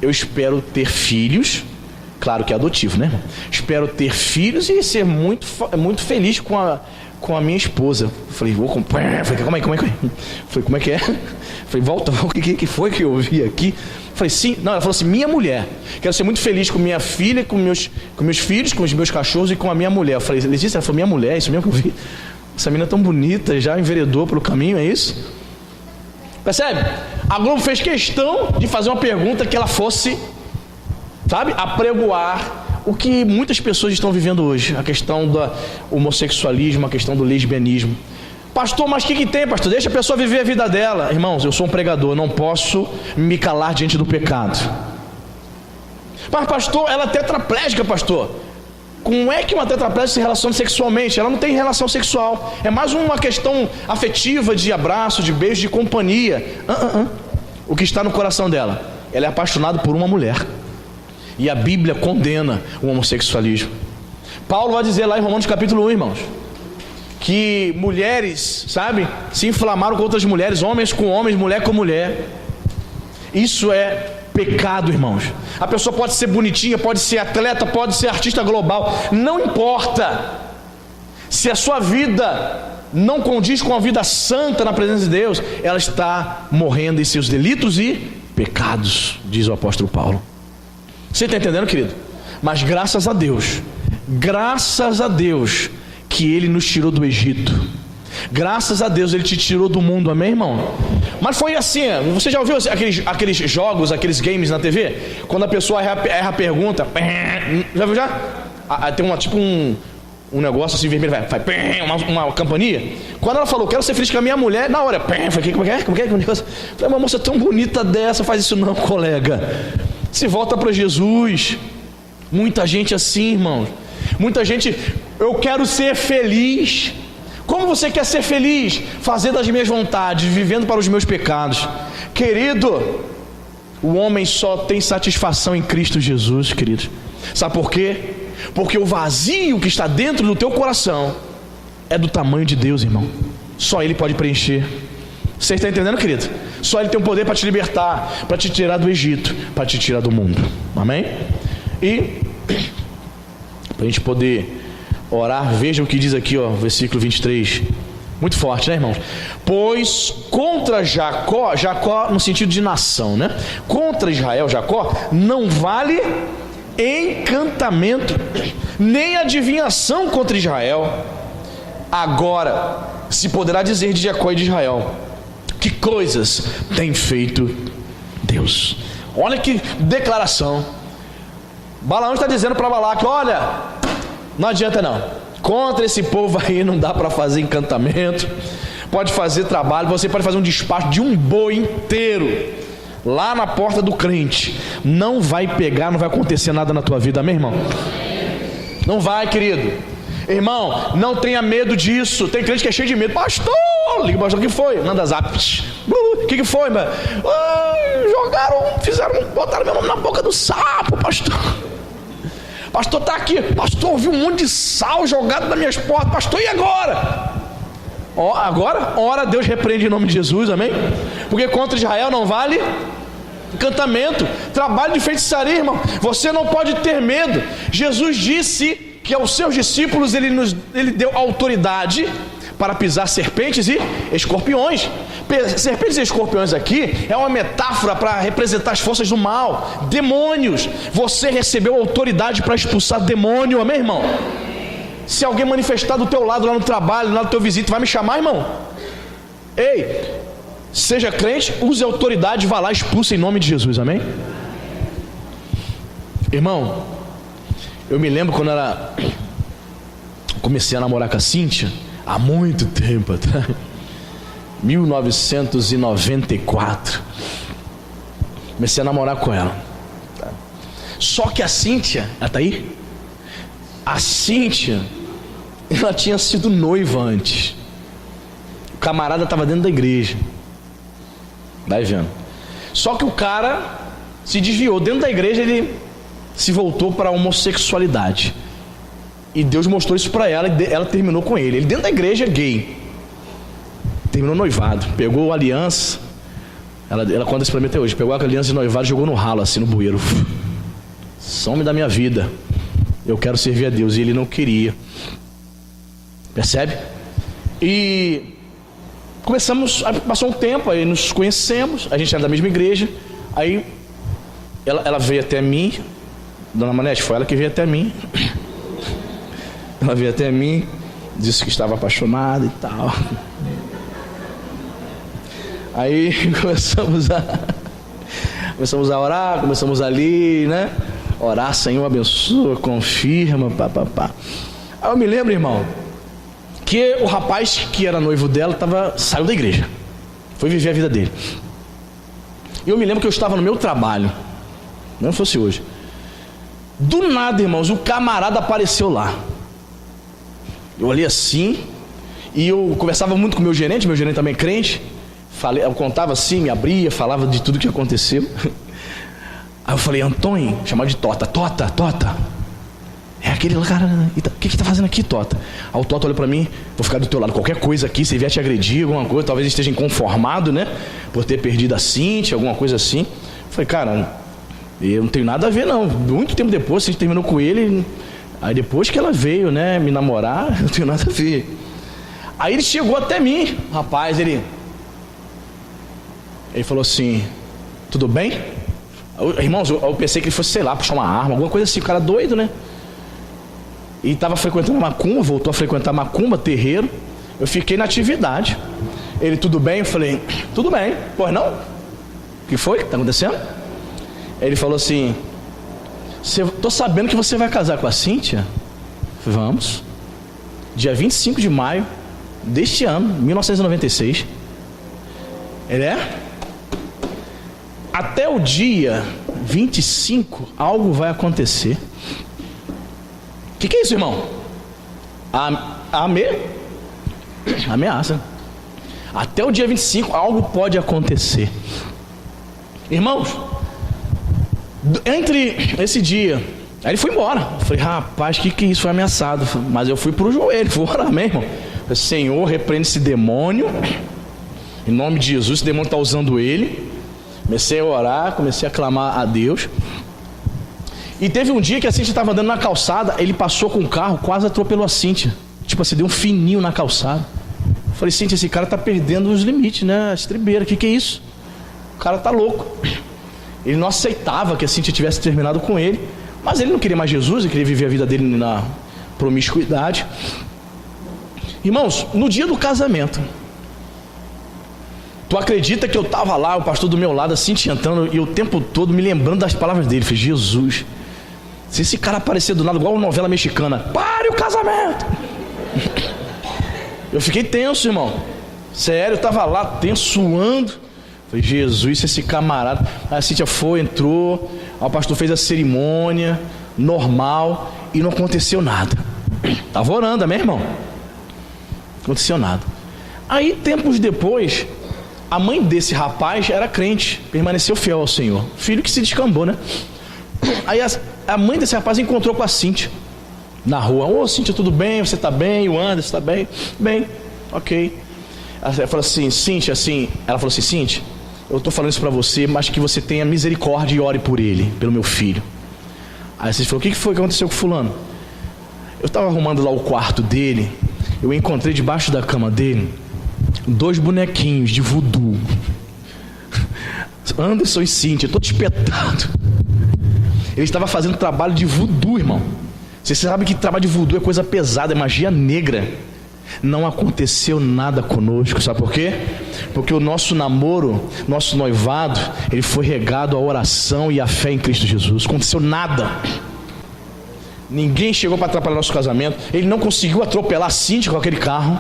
eu espero ter filhos, claro que é adotivo, né? Espero ter filhos e ser muito feliz com a minha esposa. Eu falei, como é? Falei, como é que é? Falei, volta, o que foi que eu ouvi aqui? Falei, sim. Não, ela falou assim, minha mulher. Quero ser muito feliz com minha filha, com meus filhos, com os meus cachorros e com a minha mulher. Eu falei, Letícia, ela falou, minha mulher, isso mesmo que eu vi. Essa menina tão bonita, já enveredou pelo caminho, é isso? Percebe? A Globo fez questão de fazer uma pergunta que ela fosse, sabe, apregoar o que muitas pessoas estão vivendo hoje. A questão do homossexualismo, a questão do lesbianismo. Pastor, mas o que tem, pastor? Deixa a pessoa viver a vida dela. Irmãos, eu sou um pregador, não posso me calar diante do pecado. Mas pastor, ela é tetraplégica, pastor. Como é que uma tetraplégica se relaciona sexualmente? Ela não tem relação sexual. É mais uma questão afetiva, de abraço, de beijo, de companhia. O que está no coração dela? Ela é apaixonada por uma mulher. E a Bíblia condena o homossexualismo. Paulo vai dizer lá em Romanos capítulo 1, irmãos, que mulheres, sabe, se inflamaram com outras mulheres, homens com homens, mulher com mulher. Isso é pecado, irmãos. A pessoa pode ser bonitinha, pode ser atleta, pode ser artista global, não importa. Se a sua vida não condiz com a vida santa na presença de Deus, ela está morrendo em seus delitos e pecados, diz o apóstolo Paulo. Você está entendendo, querido? Mas graças a Deus que Ele nos tirou do Egito. Graças a Deus Ele te tirou do mundo, amém, irmão? Mas foi assim, você já ouviu aqueles jogos, aqueles games na TV? Quando a pessoa erra a pergunta, já viu já? Tem um negócio assim vermelho, faz uma campainha. Quando ela falou, quero ser feliz com a minha mulher, na hora, falei, como é que é o negócio? Falei, uma moça tão bonita dessa, faz isso não, colega. Se volta para Jesus. Muita gente assim, irmão. Muita gente, eu quero ser feliz. Como você quer ser feliz? Fazendo as minhas vontades, vivendo para os meus pecados. Querido, o homem só tem satisfação em Cristo Jesus, querido. Sabe por quê? Porque o vazio que está dentro do teu coração é do tamanho de Deus, irmão. Só Ele pode preencher. Você está entendendo, querido? Só Ele tem o poder para te libertar, para te tirar do Egito, para te tirar do mundo. Amém? E para a gente poder orar, veja o que diz aqui, ó, versículo 23. Muito forte, né, irmãos? Pois contra Jacó no sentido de nação, né? Contra Israel, Jacó, não vale encantamento, nem adivinhação contra Israel. Agora se poderá dizer de Jacó e de Israel: que coisas tem feito Deus. Olha que declaração. Balaão está dizendo para Balaque: olha, não adianta não, contra esse povo aí não dá para fazer encantamento, pode fazer trabalho, você pode fazer um despacho de um boi inteiro lá na porta do crente, não vai pegar, não vai acontecer nada na tua vida, amém, irmão? Não vai, querido. Irmão, não tenha medo disso. Tem crente que é cheio de medo. Pastor, liga, pastor, o que foi? Manda zap. O que foi, mano? Botaram meu nome na boca do sapo, pastor. Pastor, tá aqui. Pastor, ouvi um monte de sal jogado nas minhas portas. Pastor, e agora? Agora, ora, Deus repreende em nome de Jesus, amém? Porque contra Israel não vale encantamento, trabalho de feitiçaria, irmão. Você não pode ter medo. Jesus disse que aos seus discípulos ele deu autoridade para pisar serpentes e escorpiões. Serpentes e escorpiões aqui é uma metáfora para representar as forças do mal, demônios. Você recebeu autoridade para expulsar demônio, amém, irmão? Se alguém manifestar do teu lado lá no trabalho, lá do teu vizinho, tu vai me chamar, irmão? Ei, seja crente, use a autoridade, vá lá, expulsa em nome de Jesus, amém? Irmão, eu me lembro quando comecei a namorar com a Cíntia, há muito tempo atrás, 1994, comecei a namorar com ela. Só que a Cíntia, ela tá aí? A Cíntia, ela tinha sido noiva antes. O camarada estava dentro da igreja. Vai vendo. Só que o cara se desviou. Dentro da igreja ele se voltou para a homossexualidade. E Deus mostrou isso para ela e ela terminou com ele. Ele dentro da igreja é gay. terminou noivado, pegou a aliança, ela conta isso pra mim até hoje, pegou a aliança de noivado e jogou no ralo, assim, no bueiro. Some da minha vida, eu quero servir a Deus. E ele não queria, percebe? E passou um tempo, aí nos conhecemos, a gente era da mesma igreja. Aí ela veio até mim, Dona Manete, foi ela que veio até mim. Ela veio até mim, disse que estava apaixonada e tal. Aí começamos a orar, começamos ali, né? Orar, Senhor, abençoa, confirma, pá. Aí eu me lembro, irmão, que o rapaz que era noivo dela saiu da igreja, foi viver a vida dele. E eu me lembro que eu estava no meu trabalho, não fosse hoje. Do nada, irmãos, o camarada apareceu lá. Eu olhei assim, e eu conversava muito com o meu gerente também é crente. Eu contava assim, me abria, falava de tudo que aconteceu. Aí eu falei, Antônio, chamava de Tota, é aquele cara, o que tá fazendo aqui, Tota? Aí o Tota olhou pra mim, vou ficar do teu lado, qualquer coisa aqui, se vier te agredir, alguma coisa, talvez esteja inconformado, né, por ter perdido a Cíntia, alguma coisa assim. Eu falei, cara, eu não tenho nada a ver não. Muito tempo depois, a gente terminou com ele, aí depois que ela veio, né, me namorar, eu não tenho nada a ver. Aí ele chegou até mim, rapaz, ele falou assim, tudo bem? Irmãos, eu pensei que ele fosse, sei lá, puxar uma arma, alguma coisa assim, o cara doido, né? E estava frequentando macumba, voltou a frequentar macumba, terreiro. Eu fiquei na atividade. Ele, tudo bem? Eu falei, tudo bem. Pois não? O que foi? O que está acontecendo? Ele falou assim, tô sabendo que você vai casar com a Cíntia? Eu falei, vamos. Dia 25 de maio deste ano, 1996. Ele até o dia 25, algo vai acontecer. O que é isso, irmão? Ameaça. Até o dia 25, algo pode acontecer. Irmãos, entre esse dia, aí ele foi embora. Eu falei, rapaz, que é isso? Foi ameaçado. Mas eu fui pro joelho, fui orar mesmo. Eu falei, Senhor, repreende esse demônio. Em nome de Jesus, esse demônio está usando ele. Comecei a orar, comecei a clamar a Deus. E teve um dia que a Cíntia estava andando na calçada, ele passou com o carro, quase atropelou a Cíntia. Tipo assim, deu um fininho na calçada. Eu falei, Cíntia, esse cara está perdendo os limites, né? A estribeira, o que é isso? O cara tá louco. Ele não aceitava que a Cíntia tivesse terminado com ele, mas ele não queria mais Jesus, ele queria viver a vida dele na promiscuidade. Irmãos, no dia do casamento, tu acredita que eu estava lá, o pastor do meu lado, assim, entrando, e o tempo todo me lembrando das palavras dele. Eu falei, Jesus, se esse cara aparecer do nada, igual uma novela mexicana, pare o casamento. Eu fiquei tenso, irmão. Sério, eu estava lá, tenso, suando. Eu falei, Jesus, se esse camarada... Aí a Cíntia foi, entrou, aí o pastor fez a cerimônia, normal, e não aconteceu nada. Estava orando, amém, irmão? Não aconteceu nada. Aí, tempos depois... A mãe desse rapaz era crente, permaneceu fiel ao Senhor. Filho que se descambou, né? Aí a mãe desse rapaz encontrou com a Cíntia na rua. Ô, Cíntia, tudo bem? Você está bem? O Anderson está bem? Bem, ok. Ela falou assim, Cíntia, assim... Ela falou assim, Cíntia, eu estou falando isso para você, mas que você tenha misericórdia e ore por ele, pelo meu filho. Aí a Cíntia falou, o que foi que aconteceu com fulano? Eu estava arrumando lá o quarto dele, eu encontrei debaixo da cama dele 2 bonequinhos de voodoo. Anderson e Cíntia, todo espetado. Ele estava fazendo trabalho de voodoo, irmão. Você sabe que trabalho de voodoo é coisa pesada, é magia negra. Não aconteceu nada conosco, sabe por quê? Porque o nosso namoro, nosso noivado, ele foi regado à oração e à fé em Cristo Jesus. Não aconteceu nada. Ninguém chegou para atrapalhar nosso casamento. Ele não conseguiu atropelar a Cíntia com aquele carro.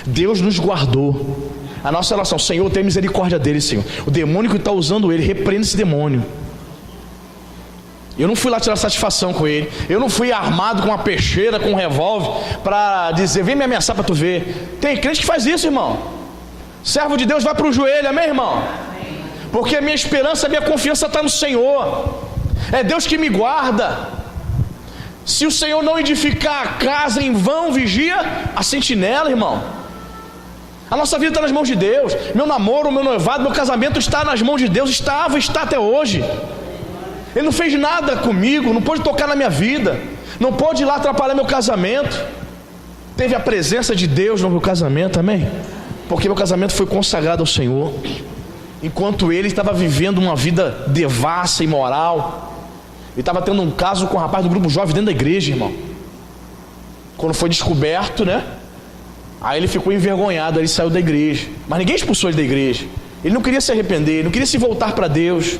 Deus nos guardou. A nossa relação, Senhor, tem misericórdia dele, Senhor. O demônio que está usando ele, repreende esse demônio. Eu não fui lá tirar satisfação com ele. Eu não fui armado com uma peixeira, com um revólver, para dizer, vem me ameaçar para tu ver. Tem crente que faz isso, irmão. Servo de Deus vai para o joelho, amém, irmão? Porque a minha esperança, a minha confiança está no Senhor. É Deus que me guarda. Se o Senhor não edificar a casa, em vão vigia a sentinela, irmão. A nossa vida está nas mãos de Deus. Meu namoro, meu noivado, meu casamento está nas mãos de Deus. Estava e está até hoje. Ele não fez nada comigo, não pôde tocar na minha vida, não pôde ir lá atrapalhar meu casamento. Teve a presença de Deus no meu casamento, amém? Porque meu casamento foi consagrado ao Senhor, enquanto ele estava vivendo uma vida devassa, imoral. Ele estava tendo um caso com um rapaz do grupo jovem dentro da igreja, irmão. Quando foi descoberto, né? Aí ele ficou envergonhado, ele saiu da igreja. Mas ninguém expulsou ele da igreja. Ele não queria se arrepender, ele não queria se voltar para Deus.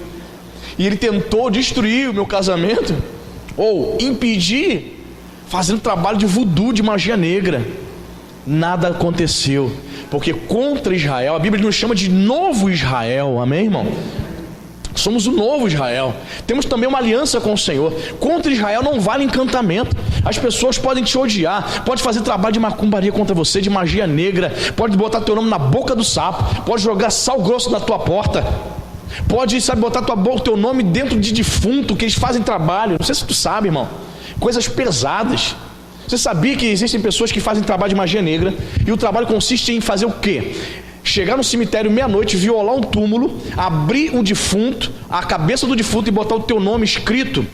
E ele tentou destruir o meu casamento, ou impedir, fazendo trabalho de voodoo, de magia negra. Nada aconteceu, porque contra Israel, a Bíblia nos chama de novo Israel, amém, irmão? Somos o novo Israel. Temos também uma aliança com o Senhor. Contra Israel não vale encantamento. As pessoas podem te odiar, pode fazer trabalho de macumbaria contra você, de magia negra, pode botar teu nome na boca do sapo, pode jogar sal grosso na tua porta, pode, sabe, botar teu nome dentro de defunto, que eles fazem trabalho. Não sei se tu sabe, irmão, coisas pesadas. Você sabia que existem pessoas que fazem trabalho de magia negra, e o trabalho consiste em fazer o quê? Chegar no cemitério meia-noite, violar um túmulo, abrir um defunto, a cabeça do defunto, e botar o teu nome escrito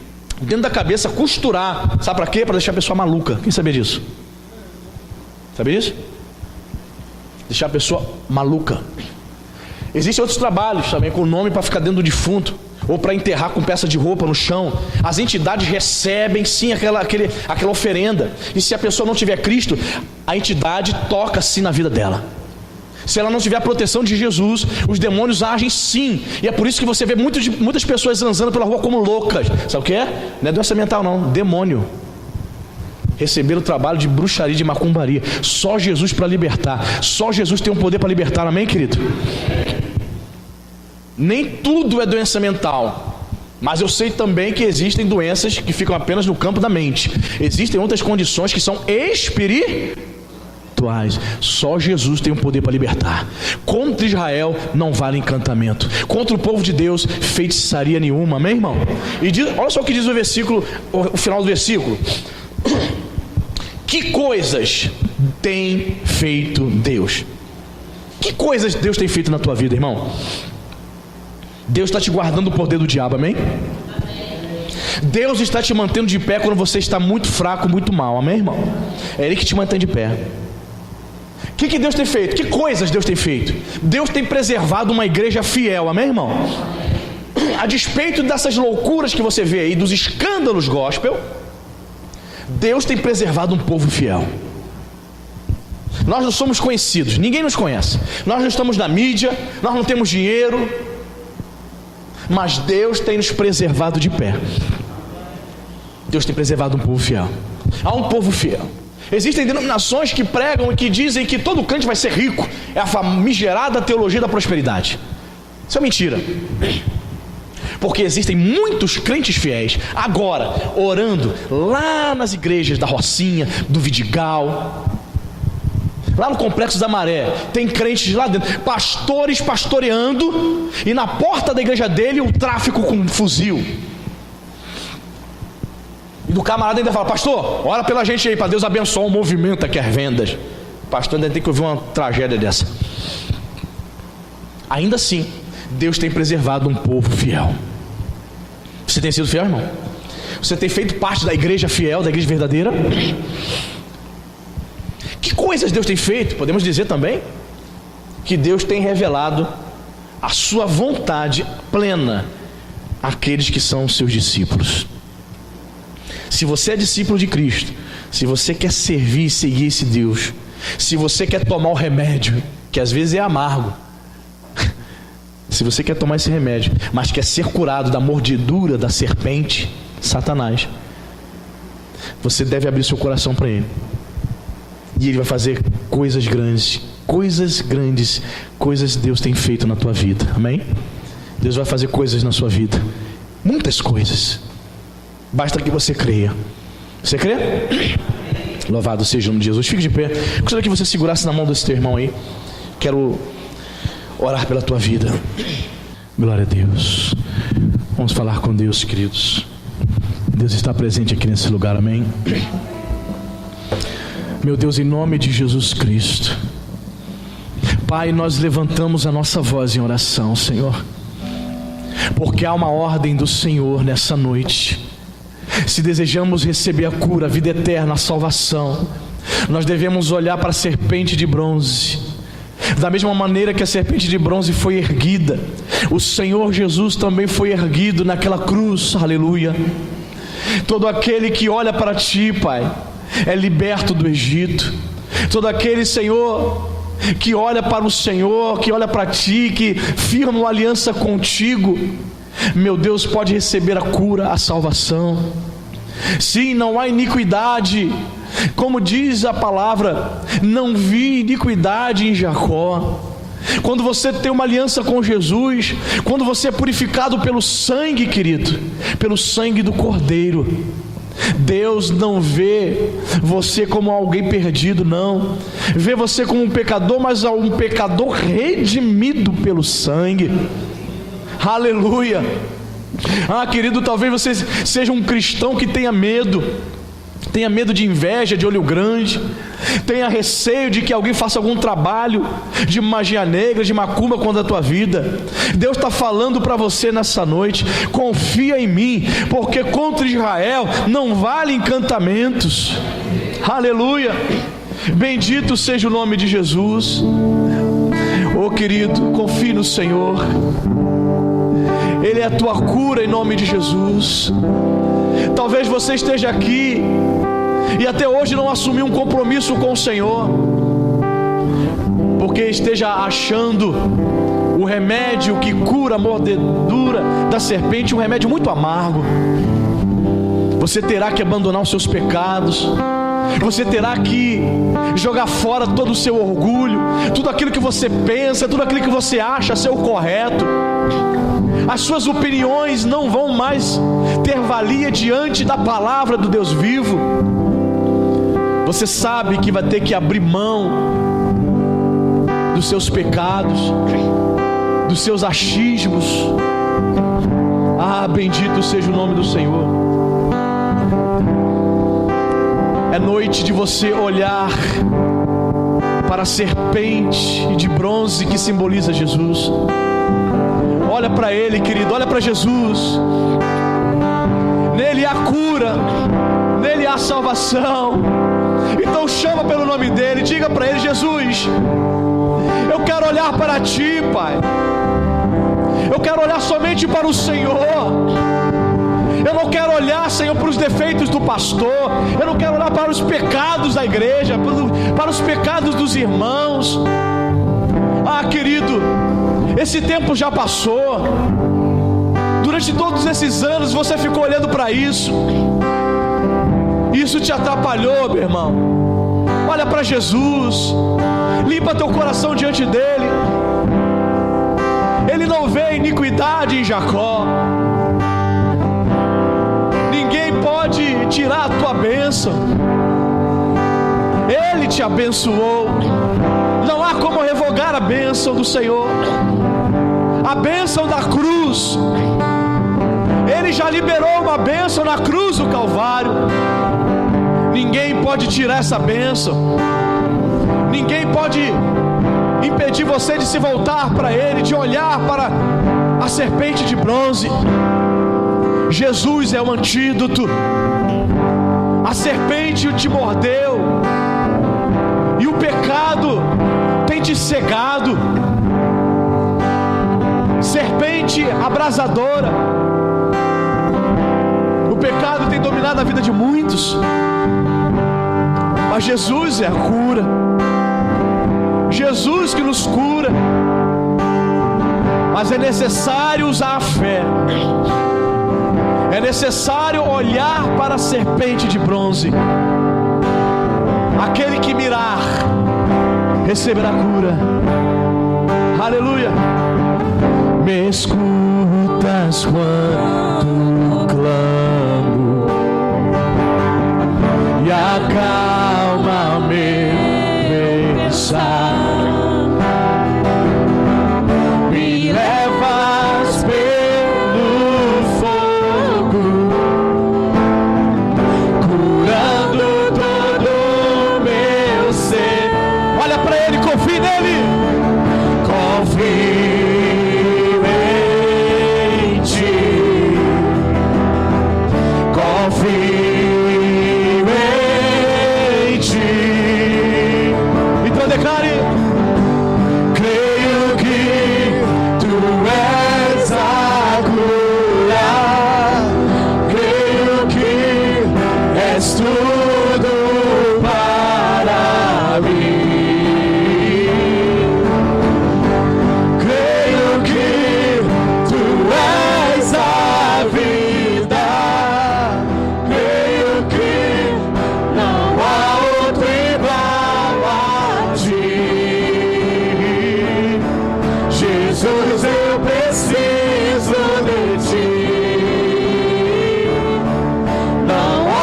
dentro da cabeça, costurar. Sabe para quê? Para deixar a pessoa maluca. Quem sabia disso? Sabia disso? Deixar a pessoa maluca. Existem outros trabalhos também com o nome para ficar dentro do defunto, ou para enterrar com peça de roupa no chão. As entidades recebem sim aquela oferenda, e se a pessoa não tiver Cristo, a entidade toca sim na vida dela. Se ela não tiver a proteção de Jesus, os demônios agem sim. E é por isso que você vê muitas pessoas zanzando pela rua como loucas. Sabe o que é? Não é doença mental não, demônio. Receber o trabalho de bruxaria, de macumbaria. Só Jesus para libertar. Só Jesus tem o poder para libertar, amém, querido? Nem tudo é doença mental, mas eu sei também que existem doenças que ficam apenas no campo da mente. Existem outras condições que são espirituais. Só Jesus tem o poder para libertar. Contra Israel não vale encantamento. Contra o povo de Deus, feitiçaria nenhuma, amém, irmão? E olha só o que diz o versículo, o final do versículo. Que coisas tem feito Deus? Que coisas Deus tem feito na tua vida, irmão? Deus está te guardando do poder do diabo, amém? Deus está te mantendo de pé quando você está muito fraco, muito mal, amém, irmão? É Ele que te mantém de pé. O que Deus tem feito? Que coisas Deus tem feito? Deus tem preservado uma igreja fiel, amém, irmão? A despeito dessas loucuras que você vê aí, dos escândalos gospel, Deus tem preservado um povo fiel. Nós não somos conhecidos, ninguém nos conhece, nós não estamos na mídia, nós não temos dinheiro, mas Deus tem nos preservado de pé. Deus tem preservado um povo fiel. Há um povo fiel. Existem denominações que pregam e que dizem que todo crente vai ser rico. É a famigerada teologia da prosperidade. Isso é mentira. Porque existem muitos crentes fiéis agora orando lá nas igrejas da Rocinha, do Vidigal, lá no Complexo da Maré. Tem crentes lá dentro, pastores pastoreando, e na porta da igreja dele o tráfico com um fuzil. E do camarada ainda fala: pastor, ora pela gente aí, para Deus abençoar o movimento aqui, as vendas. O pastor ainda tem que ouvir uma tragédia dessa. Ainda assim, Deus tem preservado um povo fiel. Você tem sido fiel, irmão? Você tem feito parte da igreja fiel, da igreja verdadeira? Que coisas Deus tem feito? Podemos dizer também que Deus tem revelado a sua vontade plena àqueles que são seus discípulos. Se você é discípulo de Cristo, se você quer servir e seguir esse Deus, se você quer tomar o remédio, que às vezes é amargo, se você quer tomar esse remédio, mas quer ser curado da mordidura da serpente, Satanás, você deve abrir seu coração para Ele. E Ele vai fazer coisas grandes, coisas Deus tem feito na tua vida, amém? Deus vai fazer coisas na sua vida, muitas coisas, basta que você creia. Você crê? Louvado seja o nome de Jesus. Fique de pé. Gostaria que você segurasse na mão desse teu irmão aí. Quero orar pela tua vida. Glória a Deus. Vamos falar com Deus, queridos. Deus está presente aqui nesse lugar, amém? Meu Deus, em nome de Jesus Cristo, Pai, nós levantamos a nossa voz em oração, Senhor, porque há uma ordem do Senhor nessa noite. Se desejamos receber a cura, a vida eterna, a salvação, nós devemos olhar para a serpente de bronze. Da mesma maneira que a serpente de bronze foi erguida, o Senhor Jesus também foi erguido naquela cruz, aleluia. Todo aquele que olha para Ti, Pai, é liberto do Egito. Todo aquele, Senhor, que olha para o Senhor, que olha para Ti, que firma uma aliança contigo, meu Deus, pode receber a cura, a salvação. Sim, não há iniquidade, como diz a palavra, não vi iniquidade em Jacó. Quando você tem uma aliança com Jesus, quando você é purificado pelo sangue, querido, pelo sangue do Cordeiro, Deus não vê você como alguém perdido, não. Vê você como um pecador, mas um pecador redimido pelo sangue. Aleluia. Querido, talvez você seja um cristão que tenha medo de inveja, de olho grande, tenha receio de que alguém faça algum trabalho de magia negra, de macumba contra a tua vida. Deus está falando para você nessa noite: confia em mim, porque contra Israel não vale encantamentos. Aleluia. Bendito seja o nome de Jesus. Querido, confie no Senhor, Ele é a tua cura em nome de Jesus. Talvez você esteja aqui e até hoje não assumiu um compromisso com o Senhor, porque esteja achando o remédio que cura a mordedura da serpente um remédio muito amargo. Você terá que abandonar os seus pecados, você terá que jogar fora todo o seu orgulho, tudo aquilo que você pensa, tudo aquilo que você acha ser o correto. As suas opiniões não vão mais ter valia diante da palavra do Deus vivo. Você sabe que vai ter que abrir mão dos seus pecados, dos seus achismos. Bendito seja o nome do Senhor. É noite de você olhar para a serpente de bronze que simboliza Jesus. Olha para Ele, querido, olha para Jesus. Nele há cura, nele há salvação. Então chama pelo nome dEle, diga para Ele: Jesus, eu quero olhar para Ti, Pai. Eu quero olhar somente para o Senhor. Eu não quero olhar, Senhor, para os defeitos do pastor. Eu não quero olhar para os pecados da igreja, para os pecados dos irmãos. Querido, esse tempo já passou. Durante todos esses anos você ficou olhando para isso. Isso te atrapalhou, meu irmão. Olha para Jesus. Limpa teu coração diante dEle. Ele não vê iniquidade em Jacó. Ninguém pode tirar a tua bênção. Ele te abençoou. Não há como revogar a bênção do Senhor. A bênção da cruz, Ele já liberou uma bênção na cruz do Calvário. Ninguém pode tirar essa bênção. Ninguém pode impedir você de se voltar para Ele, de olhar para a serpente de bronze. Jesus é o antídoto. A serpente te mordeu e o pecado tem te cegado. Serpente abrasadora, o pecado tem dominado a vida de muitos, mas Jesus é a cura. Jesus que nos cura. Mas é necessário usar a fé. É necessário olhar para a serpente de bronze. Aquele que mirar receberá cura. Aleluia. Me escutas quando clamo e acalma meu pensar. Me levas pelo fogo, curando todo o meu ser. Olha para Ele, confie nele. confio em ti. Então declare: creio que tu és a cura, creio que és tudo para mim, creio que tu és a vida, creio que não há outro igual a ti. Jesus, eu preciso de ti, não há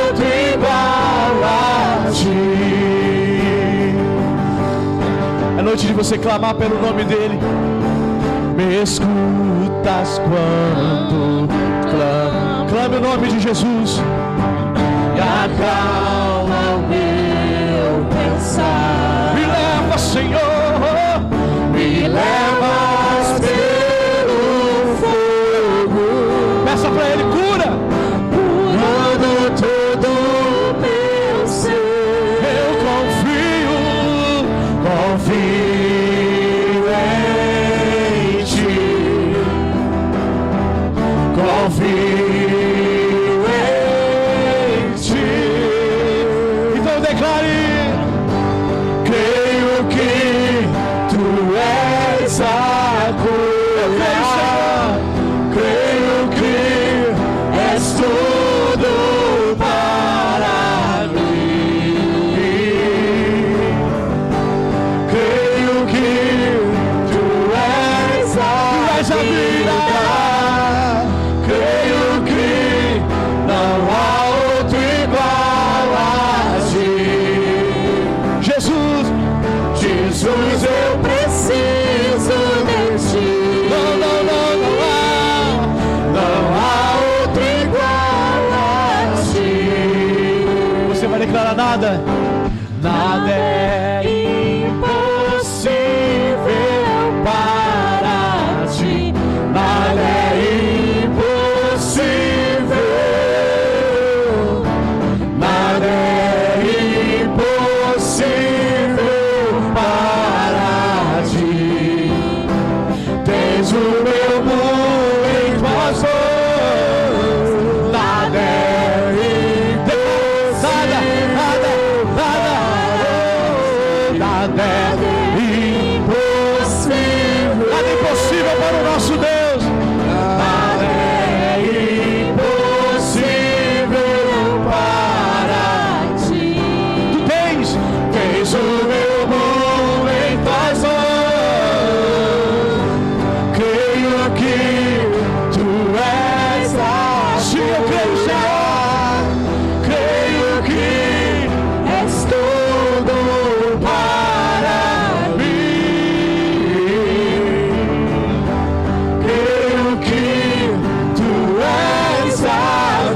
outro igual a ti. É noite de você clamar pelo nome dele. Me escutas quando clamo. Clame o nome de Jesus e acalma o meu pensar. Me leva, Senhor, me levas pelo fogo. Peça pra ele cura, curando todo meu ser. Eu confio em ti, confio em ti. Então declare: creio que tu és a cura, creio que és tudo para mim, creio que tu és a vida, creio que não há outro igual a ti. Jesus, Jesus, eu preciso de ti. Não há outro igual a ti. Você vai declarar nada? Nada é impossível para ti. Nada é impossível. Nada é impossível para ti. Tens o meu mundo em tuas mãos. Nada é impossível. Nada é impossível. Nada é impossível para o nosso Deus. Nada é impossível para ti. Tu tens o meu mundo em tuas mãos. Creio que tu és a. Sim, eu creio, Senhor. Creio que és tudo para mim. Creio que tu és a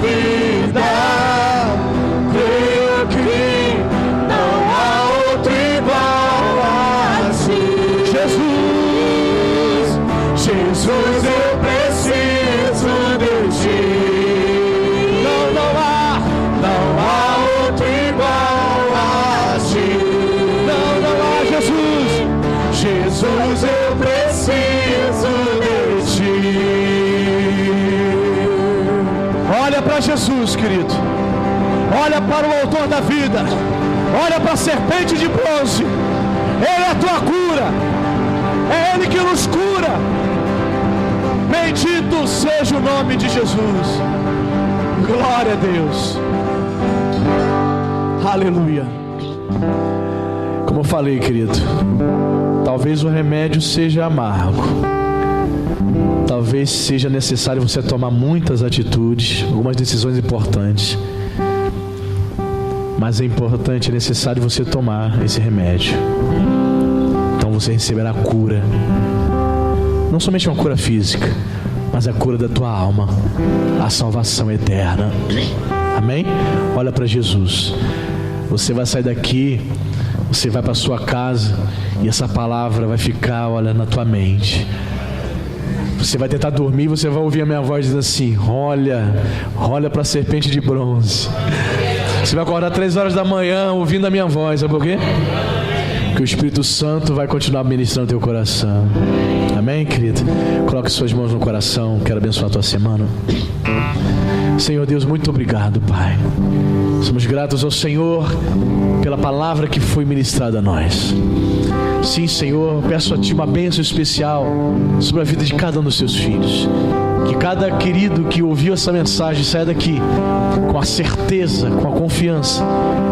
vida. Creio que não há outro igual a ti. Jesus, Jesus, eu preciso de ti. Não há outro igual a ti. Não há, Jesus. Jesus, eu preciso de ti. Olha para Jesus, querido. Olha para o autor da vida. Olha para a serpente de bronze. Ele é a tua cura. É Ele que nos cura. Bendito seja o nome de Jesus. Glória a Deus. Aleluia. Como eu falei, querido, talvez o remédio seja amargo. Talvez seja necessário você tomar muitas atitudes, algumas decisões importantes. Mas é importante, é necessário você tomar esse remédio. Então você receberá a cura. Não somente uma cura física, mas a cura da tua alma, a salvação eterna. Amém? Olha para Jesus. Você vai sair daqui, você vai para sua casa e essa palavra vai ficar, olha, na tua mente. Você vai tentar dormir, você vai ouvir a minha voz dizendo assim: olha para a serpente de bronze. Você vai acordar 3 horas da manhã ouvindo a minha voz. Sabe por quê? Que o Espírito Santo vai continuar ministrando teu coração. Amém, querido? Coloque suas mãos no coração. Quero abençoar a tua semana. Senhor Deus, muito obrigado, Pai. Somos gratos ao Senhor pela palavra que foi ministrada a nós. Sim, Senhor, peço a Ti uma bênção especial sobre a vida de cada um dos Teus filhos. Que cada querido que ouviu essa mensagem saia daqui com a certeza, com a confiança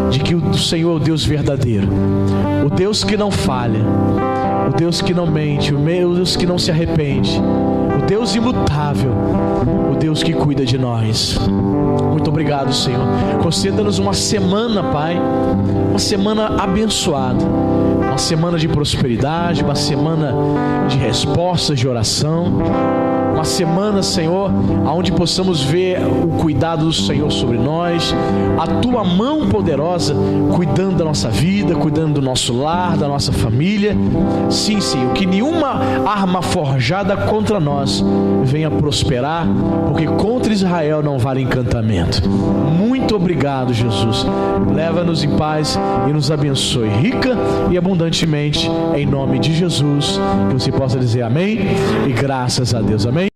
de que o Senhor é o Deus verdadeiro, o Deus que não falha, o Deus que não mente, o Deus que não se arrepende, o Deus imutável, o Deus que cuida de nós. Muito obrigado, Senhor. Conceda-nos uma semana, Pai, uma semana abençoada, uma semana de prosperidade, uma semana de respostas de oração, uma semana, Senhor, onde possamos ver o cuidado do Senhor sobre nós, a Tua mão poderosa cuidando da nossa vida, cuidando do nosso lar, da nossa família. Sim, Senhor, que nenhuma arma forjada contra nós venha prosperar, porque contra Israel não vale encantamento. Muito obrigado, Jesus. Leva-nos em paz e nos abençoe rica e abundantemente, em nome de Jesus. Que você possa dizer amém e graças a Deus. Amém.